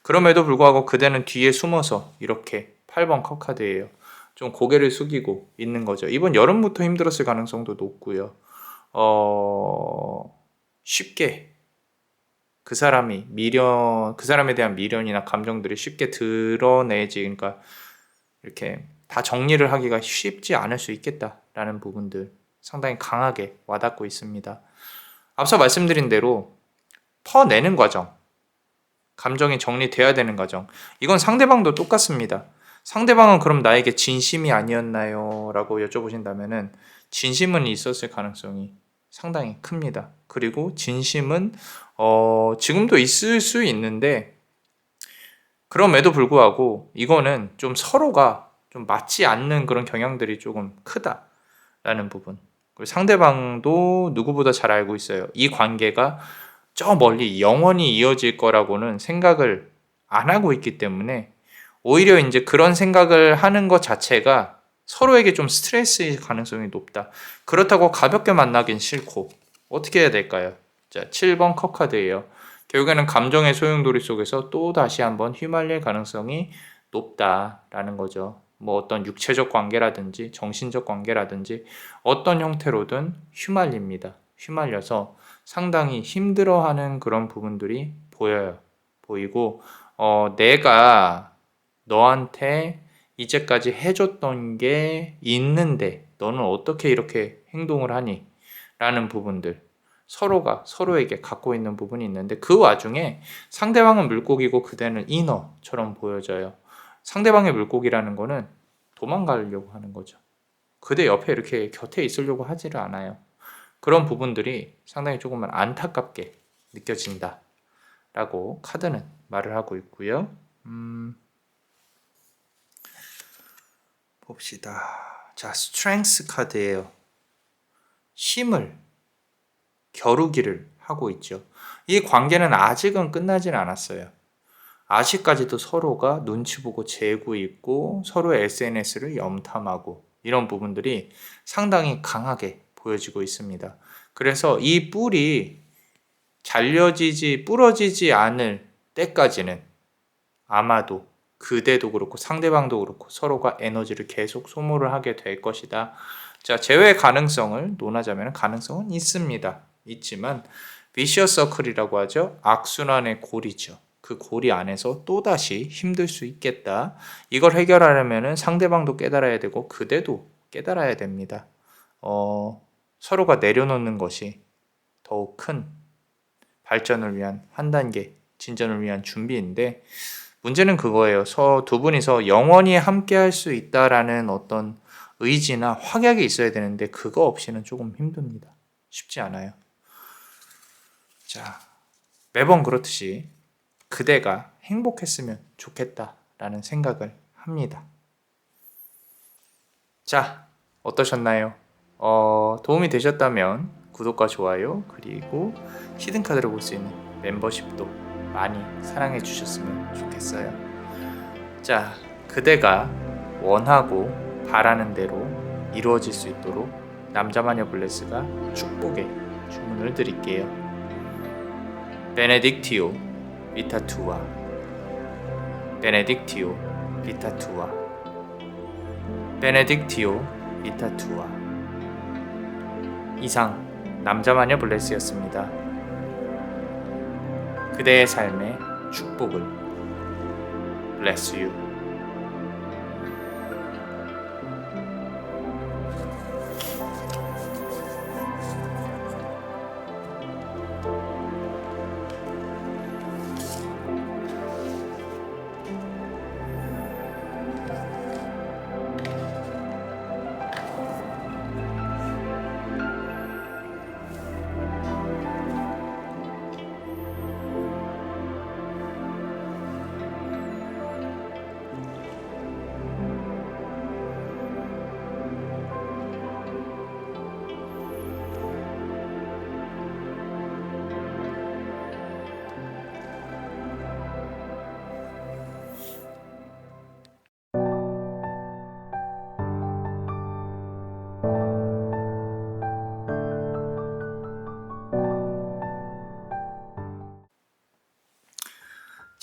그럼에도 불구하고 그대는 뒤에 숨어서 이렇게 8번 컵카드예요. 좀 고개를 숙이고 있는 거죠. 이번 여름부터 힘들었을 가능성도 높고요. 쉽게 그 사람에 대한 미련이나 감정들이 쉽게 드러내지, 그러니까 이렇게 다 정리를 하기가 쉽지 않을 수 있겠다라는 부분들 상당히 강하게 와닿고 있습니다. 앞서 말씀드린 대로 퍼내는 과정, 감정이 정리돼야 되는 과정, 이건 상대방도 똑같습니다. 상대방은 그럼 나에게 진심이 아니었나요? 라고 여쭤보신다면은 진심은 있었을 가능성이 상당히 큽니다. 그리고 진심은 지금도 있을 수 있는데 그럼에도 불구하고 이거는 좀 서로가 좀 맞지 않는 그런 경향들이 조금 크다라는 부분. 그리고 상대방도 누구보다 잘 알고 있어요. 이 관계가 저 멀리 영원히 이어질 거라고는 생각을 안 하고 있기 때문에 오히려 이제 그런 생각을 하는 것 자체가 서로에게 좀 스트레스일 가능성이 높다. 그렇다고 가볍게 만나긴 싫고 어떻게 해야 될까요? 자, 7번 컵 카드예요. 결국에는 감정의 소용돌이 속에서 또 다시 한번 휘말릴 가능성이 높다라는 거죠. 뭐 어떤 육체적 관계라든지 정신적 관계라든지 어떤 형태로든 휘말립니다. 휘말려서 상당히 힘들어하는 그런 부분들이 보여요. 보이고 내가 너한테 이제까지 해줬던 게 있는데 너는 어떻게 이렇게 행동을 하니? 라는 부분들 서로가 서로에게 갖고 있는 부분이 있는데 그 와중에 상대방은 물고기고 그대는 인어처럼 보여져요. 상대방의 물고기라는 거는 도망가려고 하는 거죠. 그대 옆에 이렇게 곁에 있으려고 하지를 않아요. 그런 부분들이 상당히 조금은 안타깝게 느껴진다 라고 카드는 말을 하고 있고요. 봅시다. 자, 스트렝스 카드예요. 힘을 겨루기를 하고 있죠. 이 관계는 아직은 끝나진 않았어요. 아직까지도 서로가 눈치 보고 재고 있고 서로의 SNS를 염탐하고 이런 부분들이 상당히 강하게 보여지고 있습니다. 그래서 이 뿔이 부러지지 않을 때까지는 아마도 그대도 그렇고 상대방도 그렇고 서로가 에너지를 계속 소모를 하게 될 것이다. 자, 제외 가능성을 논하자면 가능성은 있습니다. 있지만 비셔스 서클이라고 하죠. 악순환의 고리죠. 그 고리 안에서 또다시 힘들 수 있겠다. 이걸 해결하려면 상대방도 깨달아야 되고 그대도 깨달아야 됩니다. 서로가 내려놓는 것이 더욱 큰 발전을 위한 한 단계, 진전을 위한 준비인데 문제는 그거예요. 두 분이서 영원히 함께 할 수 있다라는 어떤 의지나 확약이 있어야 되는데 그거 없이는 조금 힘듭니다. 쉽지 않아요. 자, 매번 그렇듯이 그대가 행복했으면 좋겠다라는 생각을 합니다. 자, 어떠셨나요? 도움이 되셨다면 구독과 좋아요 그리고 히든카드를 볼 수 있는 멤버십도 많이 사랑해 주셨으면 좋겠어요. 자, 그대가 원하고 바라는 대로 이루어질 수 있도록 남자마녀 블레스가 축복의 주문을 드릴게요. 베네딕티오 비타투아 베네딕티오 비타투아 베네딕티오 비타투아. 이상 남자마녀 블레스였습니다. 그대의 삶의 축복을 Bless you.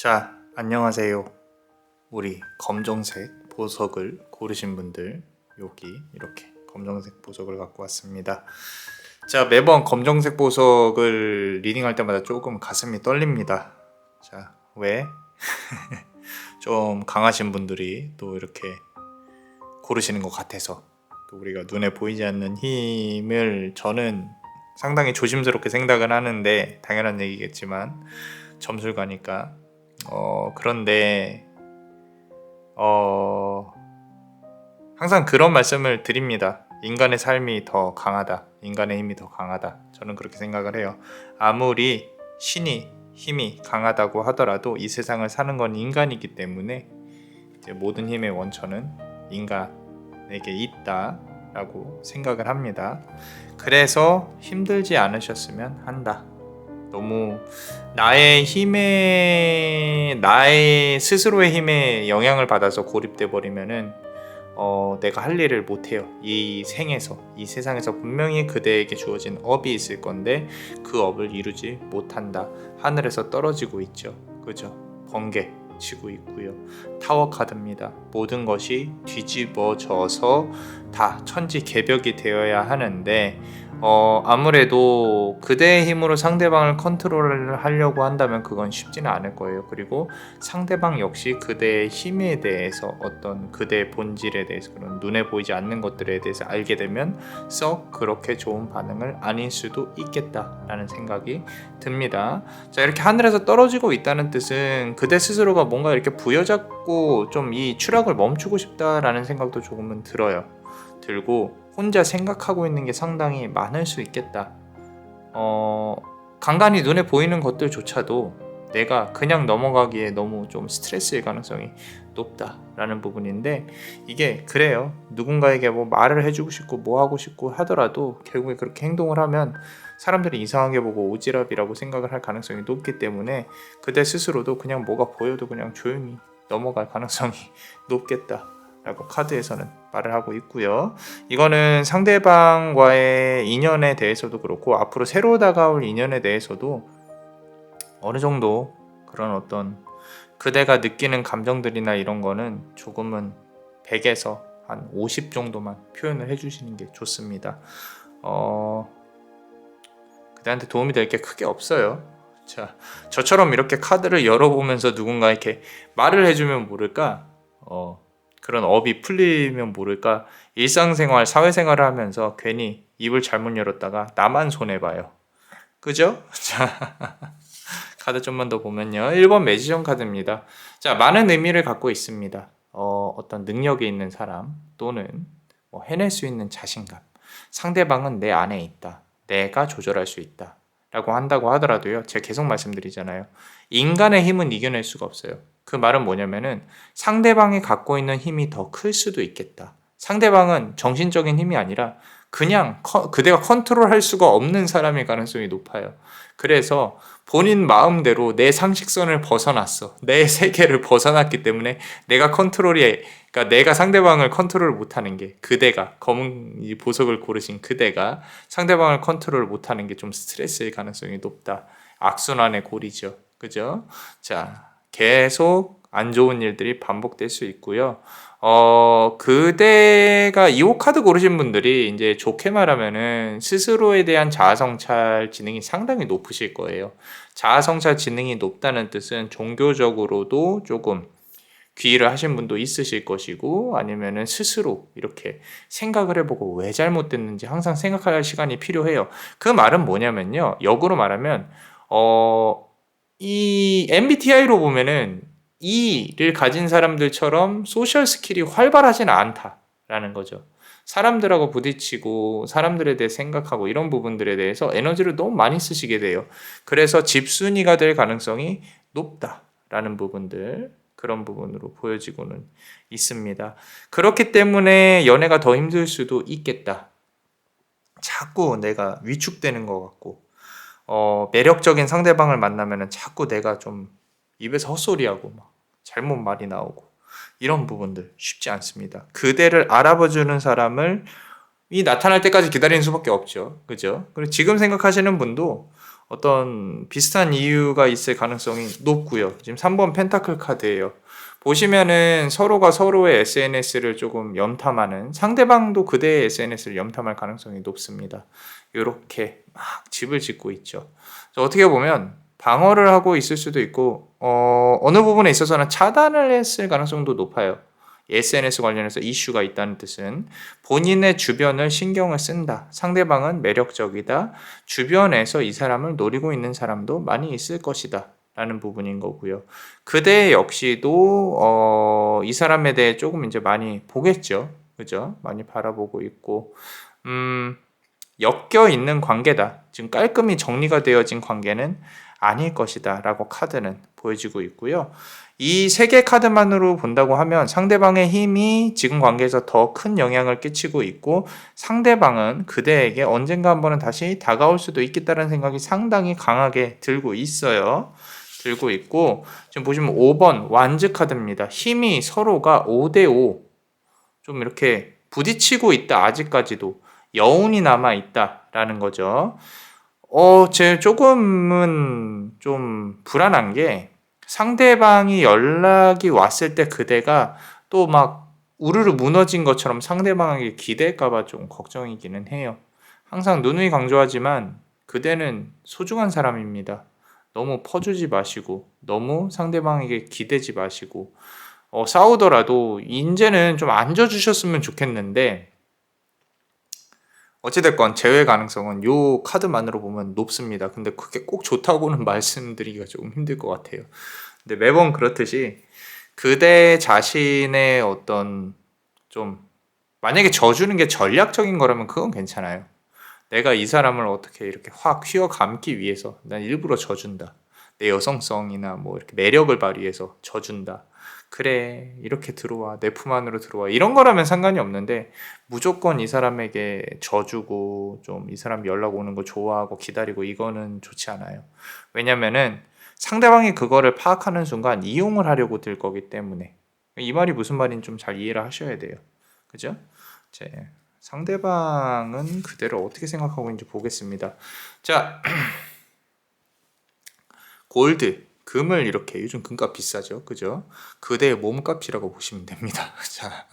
자, 안녕하세요. 우리 검정색 보석을 고르신 분들 여기 이렇게 검정색 보석을 갖고 왔습니다. 자, 매번 검정색 보석을 리딩할 때마다 조금 가슴이 떨립니다. 자, 왜? 좀 강하신 분들이 또 이렇게 고르시는 것 같아서 또 우리가 눈에 보이지 않는 힘을 저는 상당히 조심스럽게 생각을 하는데 당연한 얘기겠지만 점술 가니까 그런데 항상 그런 말씀을 드립니다. 인간의 삶이 더 강하다. 인간의 힘이 더 강하다. 저는 그렇게 생각을 해요. 아무리 신이 힘이 강하다고 하더라도 이 세상을 사는 건 인간이기 때문에 이제 모든 힘의 원천은 인간에게 있다라고 생각을 합니다. 그래서 힘들지 않으셨으면 한다. 너무 나의 스스로의 힘에 영향을 받아서 고립돼 버리면은 내가 할 일을 못해요. 이 세상에서 분명히 그대에게 주어진 업이 있을 건데 그 업을 이루지 못한다. 하늘에서 떨어지고 있죠. 그죠? 번개 치고 있고요. 타워 카드입니다. 모든 것이 뒤집어져서 다 천지개벽이 되어야 하는데 아무래도 그대의 힘으로 상대방을 컨트롤을 하려고 한다면 그건 쉽지는 않을 거예요. 그리고 상대방 역시 그대의 힘에 대해서 어떤 그대의 본질에 대해서 그런 눈에 보이지 않는 것들에 대해서 알게 되면 썩 그렇게 좋은 반응을 아닐 수도 있겠다라는 생각이 듭니다. 자, 이렇게 하늘에서 떨어지고 있다는 뜻은 그대 스스로가 뭔가 이렇게 부여잡고 좀 이 추락을 멈추고 싶다라는 생각도 조금은 들고 혼자 생각하고 있는 게 상당히 많을 수 있겠다. 간간히 눈에 보이는 것들조차도 내가 그냥 넘어가기에 너무 좀 스트레스일 가능성이 높다라는 부분인데 이게 그래요. 누군가에게 뭐 말을 해주고 싶고 뭐 하고 싶고 하더라도 결국에 그렇게 행동을 하면 사람들이 이상하게 보고 오지랖이라고 생각을 할 가능성이 높기 때문에 그대 스스로도 그냥 뭐가 보여도 그냥 조용히 넘어갈 가능성이 높겠다 라고 카드에서는 말을 하고 있고요. 이거는 상대방과의 인연에 대해서도 그렇고 앞으로 새로 다가올 인연에 대해서도 어느 정도 그런 어떤 그대가 느끼는 감정들이나 이런 거는 조금은 100에서 한 50 정도만 표현을 해주시는 게 좋습니다. 그대한테 도움이 될 게 크게 없어요. 자, 저처럼 이렇게 카드를 열어보면서 누군가 이렇게 말을 해주면 모를까 그런 업이 풀리면 모를까 일상생활, 사회생활을 하면서 괜히 입을 잘못 열었다가 나만 손해봐요. 그죠? 자, 카드 좀만 더 보면요. 1번 매지션 카드입니다. 자, 많은 의미를 갖고 있습니다. 어떤 능력이 있는 사람 또는 뭐 해낼 수 있는 자신감. 상대방은 내 안에 있다. 내가 조절할 수 있다. 라고 한다고 하더라도요. 제가 계속 말씀드리잖아요. 인간의 힘은 이겨낼 수가 없어요. 그 말은 뭐냐면은 상대방이 갖고 있는 힘이 더 클 수도 있겠다. 상대방은 정신적인 힘이 아니라 그냥 그대가 컨트롤할 수가 없는 사람일 가능성이 높아요. 그래서 본인 마음대로 내 상식선을 벗어났어. 내 세계를 벗어났기 때문에 그러니까 내가 상대방을 컨트롤 못하는 게 그대가 검은 이 보석을 고르신 그대가 상대방을 컨트롤 못하는 게 좀 스트레스일 가능성이 높다. 악순환의 고리죠. 그죠? 자, 계속 안 좋은 일들이 반복될 수 있고요. 그대가 2호 카드 고르신 분들이 이제 좋게 말하면은 스스로에 대한 자아성찰 지능이 상당히 높으실 거예요. 자아성찰 지능이 높다는 뜻은 종교적으로도 조금 귀의를 하신 분도 있으실 것이고 아니면은 스스로 이렇게 생각을 해보고 왜 잘못됐는지 항상 생각할 시간이 필요해요. 그 말은 뭐냐면요. 역으로 말하면 이 MBTI로 보면은 E를 가진 사람들처럼 소셜 스킬이 활발하지는 않다라는 거죠. 사람들하고 부딪히고 사람들에 대해 생각하고 이런 부분들에 대해서 에너지를 너무 많이 쓰시게 돼요. 그래서 집순이가 될 가능성이 높다라는 부분들, 그런 부분으로 보여지고는 있습니다. 그렇기 때문에 연애가 더 힘들 수도 있겠다. 자꾸 내가 위축되는 것 같고 매력적인 상대방을 만나면 자꾸 내가 좀 입에서 헛소리하고 막 잘못 말이 나오고 이런 부분들 쉽지 않습니다. 그대를 알아봐주는 사람을 나타날 때까지 기다리는 수밖에 없죠. 그죠? 그리고 지금 생각하시는 분도 어떤 비슷한 이유가 있을 가능성이 높고요. 지금 3번 펜타클 카드예요. 보시면은 서로가 서로의 SNS를 조금 염탐하는, 상대방도 그대의 SNS를 염탐할 가능성이 높습니다. 이렇게 막 집을 짓고 있죠. 어떻게 보면 방어를 하고 있을 수도 있고 어느 부분에 있어서는 차단을 했을 가능성도 높아요. SNS 관련해서 이슈가 있다는 뜻은 본인의 주변을 신경을 쓴다. 상대방은 매력적이다. 주변에서 이 사람을 노리고 있는 사람도 많이 있을 것이다. 라는 부분인 거고요. 그대 역시도 이 사람에 대해 조금 이제 많이 보겠죠. 그죠? 많이 바라보고 있고 엮여 있는 관계다. 지금 깔끔히 정리가 되어진 관계는 아닐 것이다 라고 카드는 보여지고 있고요. 이 세 개 카드만으로 본다고 하면 상대방의 힘이 지금 관계에서 더 큰 영향을 끼치고 있고 상대방은 그대에게 언젠가 한번은 다시 다가올 수도 있겠다는 생각이 상당히 강하게 들고 있어요. 들고 있고 지금 보시면 5번 완즈 카드입니다. 힘이 서로가 5대5 좀 이렇게 부딪히고 있다. 아직까지도 여운이 남아 있다라는 거죠. 제 조금은 좀 불안한 게 상대방이 연락이 왔을 때 그대가 또 막 우르르 무너진 것처럼 상대방에게 기댈까봐 좀 걱정이기는 해요. 항상 누누이 강조하지만 그대는 소중한 사람입니다. 너무 퍼주지 마시고 너무 상대방에게 기대지 마시고 싸우더라도 이제는 좀 앉아주셨으면 좋겠는데 어찌됐건 재회 가능성은 요 카드만으로 보면 높습니다. 근데 그게 꼭 좋다고는 말씀드리기가 조금 힘들 것 같아요. 근데 매번 그렇듯이 그대 자신의 어떤 좀 만약에 져주는 게 전략적인 거라면 그건 괜찮아요. 내가 이 사람을 어떻게 이렇게 확 휘어감기 위해서 난 일부러 져준다. 내 여성성이나 뭐 이렇게 매력을 발휘해서 져준다. 그래 이렇게 들어와 내 품 안으로 들어와 이런 거라면 상관이 없는데 무조건 이 사람에게 져주고 좀 이 사람 연락 오는 거 좋아하고 기다리고 이거는 좋지 않아요. 왜냐면은 상대방이 그거를 파악하는 순간 이용을 하려고 들 거기 때문에 이 말이 무슨 말인지 좀 잘 이해를 하셔야 돼요. 그죠? 상대방은 그대를 어떻게 생각하고 있는지 보겠습니다. 자, 골드, 금을 이렇게 요즘 금값 비싸죠, 그죠? 그대의 몸값이라고 보시면 됩니다. 자,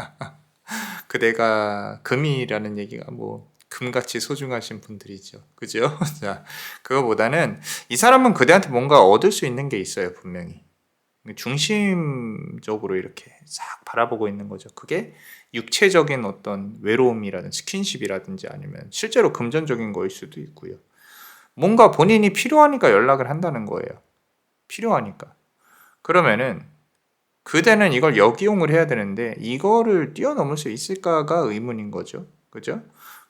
그대가 금이라는 얘기가 뭐 금같이 소중하신 분들이죠, 그죠? 자, 그거보다는 이 사람은 그대한테 뭔가 얻을 수 있는 게 있어요, 분명히. 중심적으로 이렇게 싹 바라보고 있는 거죠. 그게 육체적인 어떤 외로움이라든지 스킨십이라든지 아니면 실제로 금전적인 거일 수도 있고요. 뭔가 본인이 필요하니까 연락을 한다는 거예요. 필요하니까. 그러면은 그대는 이걸 역이용을 해야 되는데 이거를 뛰어넘을 수 있을까가 의문인 거죠. 그죠?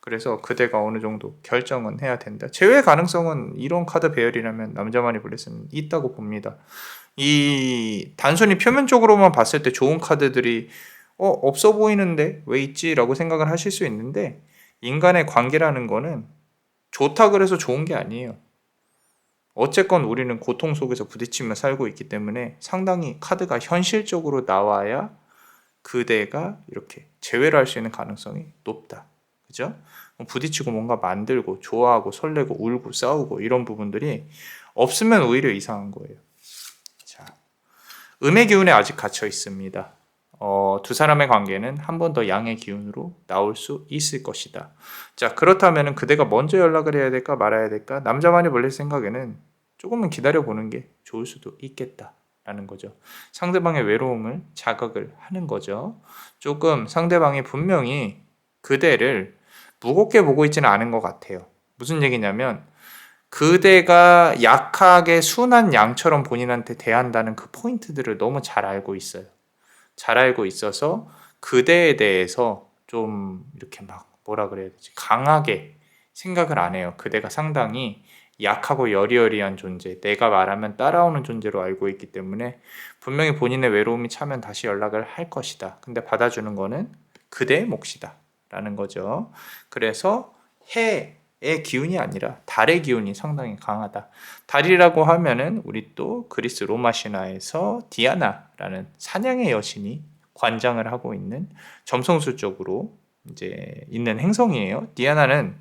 그래서 그대가 어느 정도 결정은 해야 된다. 제외 가능성은 이런 카드 배열이라면 남자만이 블레스는 있다고 봅니다. 이 단순히 표면적으로만 봤을 때 좋은 카드들이 없어 보이는데 왜 있지? 라고 생각을 하실 수 있는데 인간의 관계라는 거는 좋다 그래서 좋은 게 아니에요. 어쨌건 우리는 고통 속에서 부딪히며 살고 있기 때문에 상당히 카드가 현실적으로 나와야 그대가 이렇게 재회를 할 수 있는 가능성이 높다. 그죠? 부딪히고 뭔가 만들고 좋아하고 설레고 울고 싸우고 이런 부분들이 없으면 오히려 이상한 거예요. 자, 음의 기운에 아직 갇혀 있습니다. 두 사람의 관계는 한 번 더 양의 기운으로 나올 수 있을 것이다. 자, 그렇다면 그대가 먼저 연락을 해야 될까 말아야 될까? 남자만이 벌릴 생각에는 조금은 기다려보는 게 좋을 수도 있겠다라는 거죠. 상대방의 외로움을 자극을 하는 거죠. 조금 상대방이 분명히 그대를 무겁게 보고 있지는 않은 것 같아요. 무슨 얘기냐면 그대가 약하게 순한 양처럼 본인한테 대한다는 그 포인트들을 너무 잘 알고 있어요. 잘 알고 있어서 그대에 대해서 좀 이렇게 막 뭐라 그래야 되지? 강하게 생각을 안 해요. 그대가 상당히 약하고 여리여리한 존재, 내가 말하면 따라오는 존재로 알고 있기 때문에 분명히 본인의 외로움이 차면 다시 연락을 할 것이다. 근데 받아주는 거는 그대의 몫이다 라는 거죠. 그래서 해의 기운이 아니라 달의 기운이 상당히 강하다. 달이라고 하면은 우리 또 그리스 로마 신화에서 디아나라는 사냥의 여신이 관장을 하고 있는 점성술적으로 이제 있는 행성이에요. 디아나는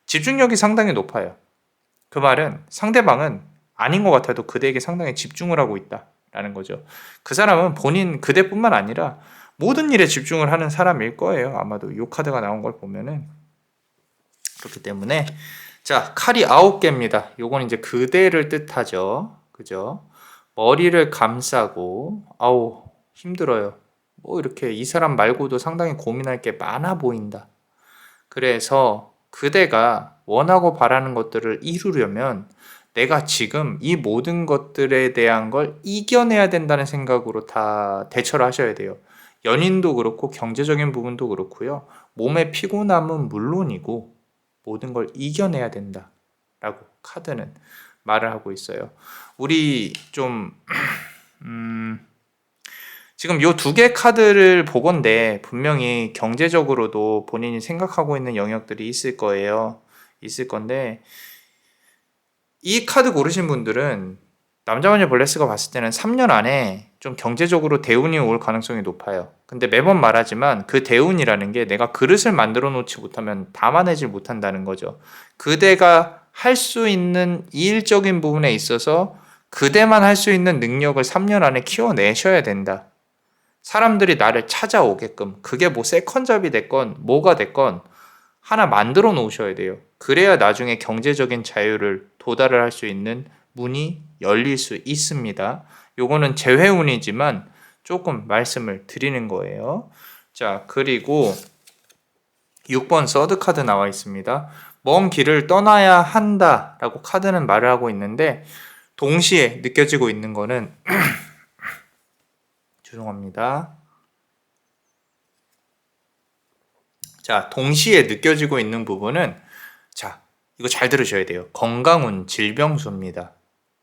집중력이 상당히 높아요. 그 말은 상대방은 아닌 것 같아도 그대에게 상당히 집중을 하고 있다라는 거죠. 그 사람은 본인 그대뿐만 아니라 모든 일에 집중을 하는 사람일 거예요. 아마도 이 카드가 나온 걸 보면은 그렇기 때문에 자, 칼이 9개입니다. 요건 이제 그대를 뜻하죠. 그죠? 머리를 감싸고 아우 힘들어요. 뭐 이렇게 이 사람 말고도 상당히 고민할 게 많아 보인다. 그래서 그대가 원하고 바라는 것들을 이루려면 내가 지금 이 모든 것들에 대한 걸 이겨내야 된다는 생각으로 다 대처를 하셔야 돼요. 연인도 그렇고 경제적인 부분도 그렇고요. 몸의 피곤함은 물론이고 모든 걸 이겨내야 된다라고 카드는 말을 하고 있어요. 우리 좀 지금 요 두 개 카드를 보건대 분명히 경제적으로도 본인이 생각하고 있는 영역들이 있을 거예요. 있을 건데 이 카드 고르신 분들은 남자마녀 블레스가 봤을 때는 3년 안에 좀 경제적으로 대운이 올 가능성이 높아요. 근데 매번 말하지만 그 대운이라는 게 내가 그릇을 만들어 놓지 못하면 담아내질 못한다는 거죠. 그대가 할 수 있는 일적인 부분에 있어서 그대만 할 수 있는 능력을 3년 안에 키워내셔야 된다. 사람들이 나를 찾아오게끔 그게 뭐 세컨잡이 됐건 뭐가 됐건 하나 만들어 놓으셔야 돼요. 그래야 나중에 경제적인 자유를 도달을 할 수 있는 문이 열릴 수 있습니다. 요거는 재회운이지만 조금 말씀을 드리는 거예요. 자, 그리고 6번 서드 카드 나와 있습니다. 먼 길을 떠나야 한다라고 카드는 말을 하고 있는데 동시에 느껴지고 있는 거는 죄송합니다. 자, 동시에 느껴지고 있는 부분은 자, 이거 잘 들으셔야 돼요. 건강운 질병수입니다.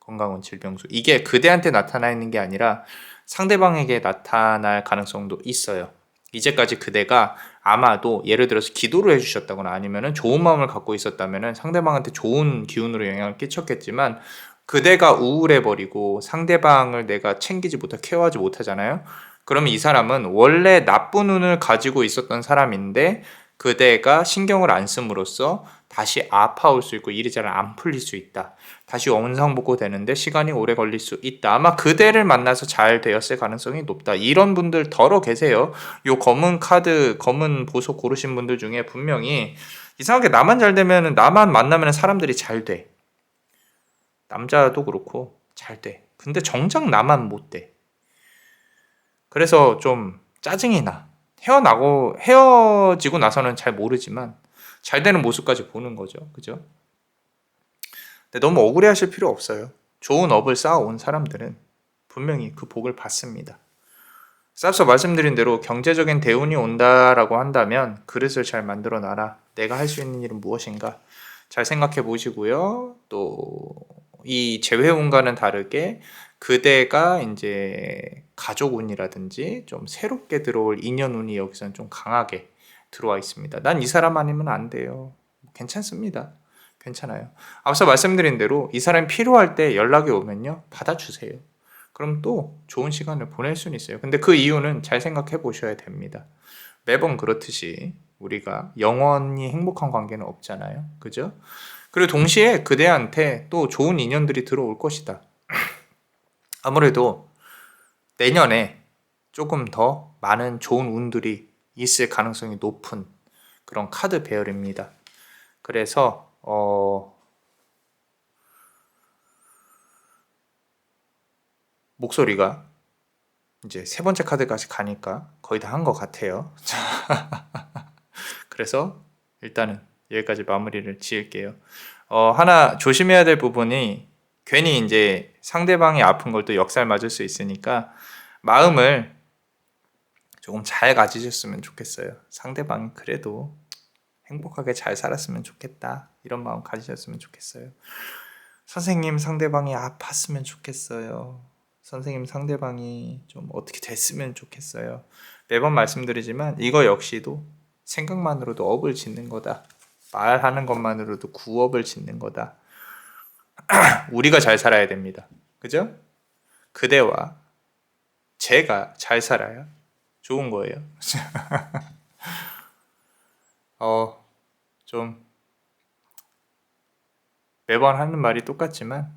건강운 질병수. 이게 그대한테 나타나 있는 게 아니라 상대방에게 나타날 가능성도 있어요. 이제까지 그대가 아마도 예를 들어서 기도를 해주셨다거나 아니면은 좋은 마음을 갖고 있었다면은 상대방한테 좋은 기운으로 영향을 끼쳤겠지만 그대가 우울해버리고 상대방을 내가 챙기지 못하고 케어하지 못하잖아요. 그러면 이 사람은 원래 나쁜 운을 가지고 있었던 사람인데 그대가 신경을 안 씀으로써 다시 아파올 수 있고 일이 잘 안 풀릴 수 있다. 다시 원상복구 되는데 시간이 오래 걸릴 수 있다. 아마 그대를 만나서 잘 되었을 가능성이 높다. 이런 분들 더러 계세요. 요 검은 카드, 검은 보석 고르신 분들 중에 분명히 이상하게 나만 잘 되면 나만 만나면 사람들이 잘 돼. 남자도 그렇고 잘 돼. 근데 정작 나만 못 돼. 그래서 좀 짜증이 나. 헤어지고 나서는 잘 모르지만 잘 되는 모습까지 보는 거죠. 그죠? 근데 너무 억울해 하실 필요 없어요. 좋은 업을 쌓아온 사람들은 분명히 그 복을 받습니다. 앞서 말씀드린 대로 경제적인 대운이 온다라고 한다면 그릇을 잘 만들어 놔라. 내가 할 수 있는 일은 무엇인가? 잘 생각해 보시고요. 또 이 재회운과는 다르게 그대가 이제 가족운이라든지 좀 새롭게 들어올 인연운이 여기서는 좀 강하게 들어와 있습니다. 난 이 사람 아니면 안 돼요. 괜찮습니다. 괜찮아요. 앞서 말씀드린 대로 이 사람이 필요할 때 연락이 오면요. 받아주세요. 그럼 또 좋은 시간을 보낼 수는 있어요. 근데 그 이유는 잘 생각해 보셔야 됩니다. 매번 그렇듯이 우리가 영원히 행복한 관계는 없잖아요. 그죠? 그리고 동시에 그대한테 또 좋은 인연들이 들어올 것이다. 아무래도 내년에 조금 더 많은 좋은 운들이 있을 가능성이 높은 그런 카드 배열입니다. 그래서 목소리가 이제 세 번째 카드까지 가니까 거의 다 한 것 같아요. 그래서 일단은 여기까지 마무리를 지을게요. 하나 조심해야 될 부분이 괜히 이제 상대방이 아픈 걸 또 역살 맞을 수 있으니까 마음을 조금 잘 가지셨으면 좋겠어요. 상대방이 그래도 행복하게 잘 살았으면 좋겠다. 이런 마음 가지셨으면 좋겠어요. 선생님 상대방이 아팠으면 좋겠어요. 선생님 상대방이 좀 어떻게 됐으면 좋겠어요. 매번 말씀드리지만 이거 역시도 생각만으로도 업을 짓는 거다. 말하는 것만으로도 구업을 짓는 거다. 우리가 잘 살아야 됩니다. 그죠? 그대와 제가 잘 살아야 좋은 거예요. 좀 매번 하는 말이 똑같지만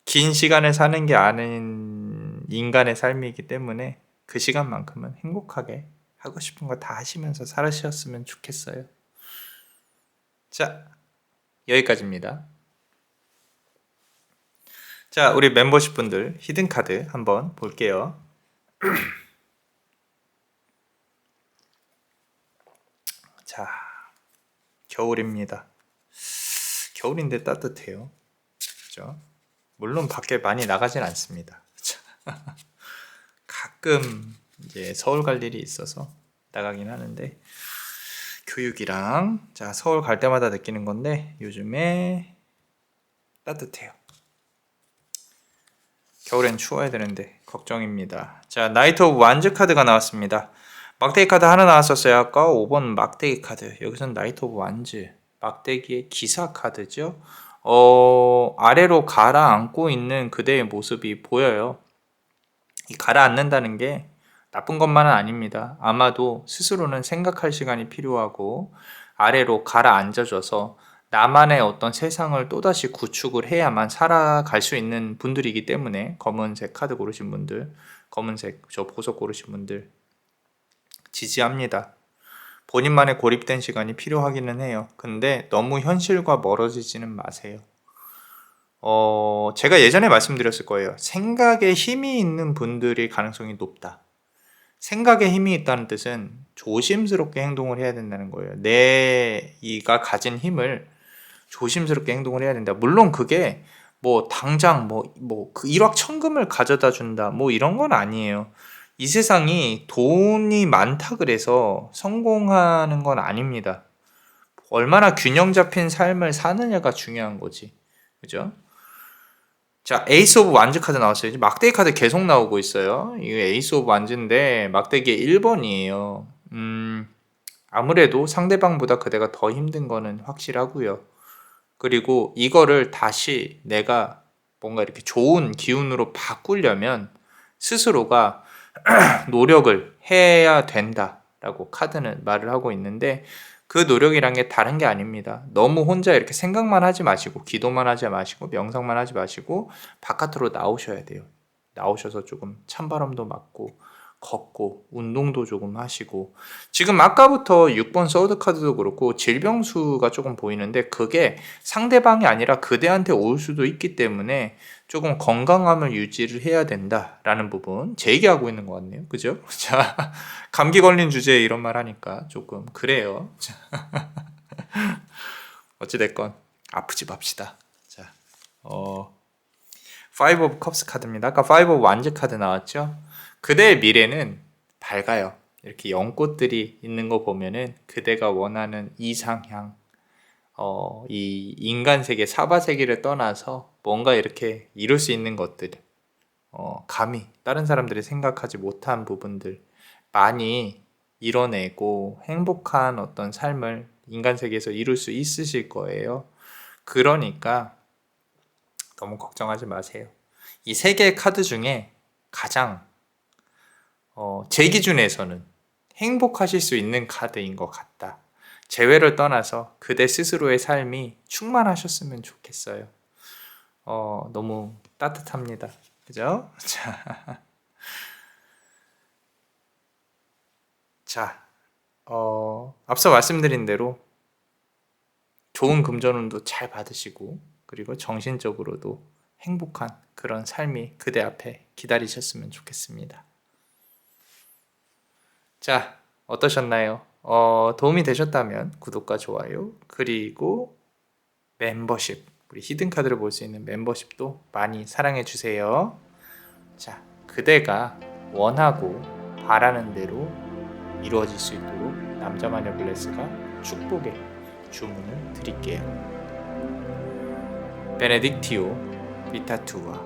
긴 시간을 사는 게 아닌 인간의 삶이기 때문에 그 시간만큼은 행복하게 하고 싶은 거 다 하시면서 살으셨으면 좋겠어요. 자, 여기까지입니다. 자, 우리 멤버십 분들 히든카드 한번 볼게요. 자, 겨울입니다. 겨울인데 따뜻해요. 그죠? 물론 밖에 많이 나가진 않습니다. 가끔 이제 서울 갈 일이 있어서 나가긴 하는데, 교육이랑 자 서울 갈 때마다 느끼는 건데 요즘에 따뜻해요. 겨울엔 추워야 되는데 걱정입니다. 자, 나이트 오브 완즈 카드가 나왔습니다. 막대기 카드 하나 나왔었어요. 아까 5번 막대기 카드. 여기서는 나이트 오브 완즈, 막대기의 기사 카드죠. 아래로 가라앉고 있는 그대의 모습이 보여요. 이 가라앉는다는 게 나쁜 것만은 아닙니다. 아마도 스스로는 생각할 시간이 필요하고 아래로 가라앉아줘서 나만의 어떤 세상을 또다시 구축을 해야만 살아갈 수 있는 분들이기 때문에, 검은색 카드 고르신 분들, 검은색 저 보석 고르신 분들 지지합니다. 본인만의 고립된 시간이 필요하기는 해요. 근데 너무 현실과 멀어지지는 마세요. 제가 예전에 말씀드렸을 거예요. 생각에 힘이 있는 분들이 가능성이 높다. 생각에 힘이 있다는 뜻은 조심스럽게 행동을 해야 된다는 거예요. 이가 가진 힘을 조심스럽게 행동을 해야 된다. 물론 그게 뭐 당장 그 일확천금을 가져다 준다 뭐 이런 건 아니에요. 이 세상이 돈이 많다 그래서 성공하는 건 아닙니다. 얼마나 균형 잡힌 삶을 사느냐가 중요한 거지. 그죠? 자, 에이스 오브 완즈 카드 나왔어요. 막대기 카드 계속 나오고 있어요. 이거 에이스 오브 완즈인데 막대기의 1번이에요. 아무래도 상대방보다 그대가 더 힘든 거는 확실하고요. 그리고 이거를 다시 내가 뭔가 이렇게 좋은 기운으로 바꾸려면 스스로가 노력을 해야 된다라고 카드는 말을 하고 있는데, 그 노력이란 게 다른 게 아닙니다. 너무 혼자 이렇게 생각만 하지 마시고 기도만 하지 마시고 명상만 하지 마시고 바깥으로 나오셔야 돼요. 나오셔서 조금 찬바람도 맞고 걷고 운동도 조금 하시고, 지금 아까부터 6번 서드 카드도 그렇고 질병수가 조금 보이는데 그게 상대방이 아니라 그대한테 올 수도 있기 때문에 조금 건강함을 유지를 해야 된다라는 부분 제 얘기하고 있는 것 같네요. 그죠? 자, 감기 걸린 주제에 이런 말 하니까 조금 그래요. 어찌됐건 아프지 맙시다. 자, 5 of Cups 카드입니다. 아까 5 of Wands 카드 나왔죠? 그대의 미래는 밝아요. 이렇게 연꽃들이 있는 거 보면은 그대가 원하는 이상향, 이 인간 세계, 사바 세계를 떠나서 뭔가 이렇게 이룰 수 있는 것들, 감히 다른 사람들이 생각하지 못한 부분들 많이 이뤄내고 행복한 어떤 삶을 인간 세계에서 이룰 수 있으실 거예요. 그러니까 너무 걱정하지 마세요. 이 세 개의 카드 중에 가장 제 기준에서는 행복하실 수 있는 카드인 것 같다. 재회를 떠나서 그대 스스로의 삶이 충만하셨으면 좋겠어요. 너무 따뜻합니다. 그죠? 자, 앞서 말씀드린 대로 좋은 금전운도 잘 받으시고, 그리고 정신적으로도 행복한 그런 삶이 그대 앞에 기다리셨으면 좋겠습니다. 자, 어떠셨나요? 도움이 되셨다면 구독과 좋아요, 그리고 멤버십, 우리 히든카드를 볼 수 있는 멤버십도 많이 사랑해 주세요. 자, 그대가 원하고 바라는 대로 이루어질 수 있도록 남자마녀 블레스가 축복의 주문을 드릴게요. 베네딕티오 비타투아,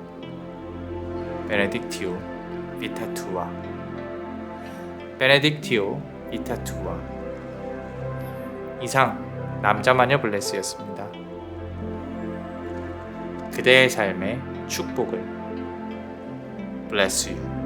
베네딕티오 비타투아, 베네딕티오 비타투아. 이상 남자마녀 블레스였습니다. 그대의 삶의 축복을. Bless you.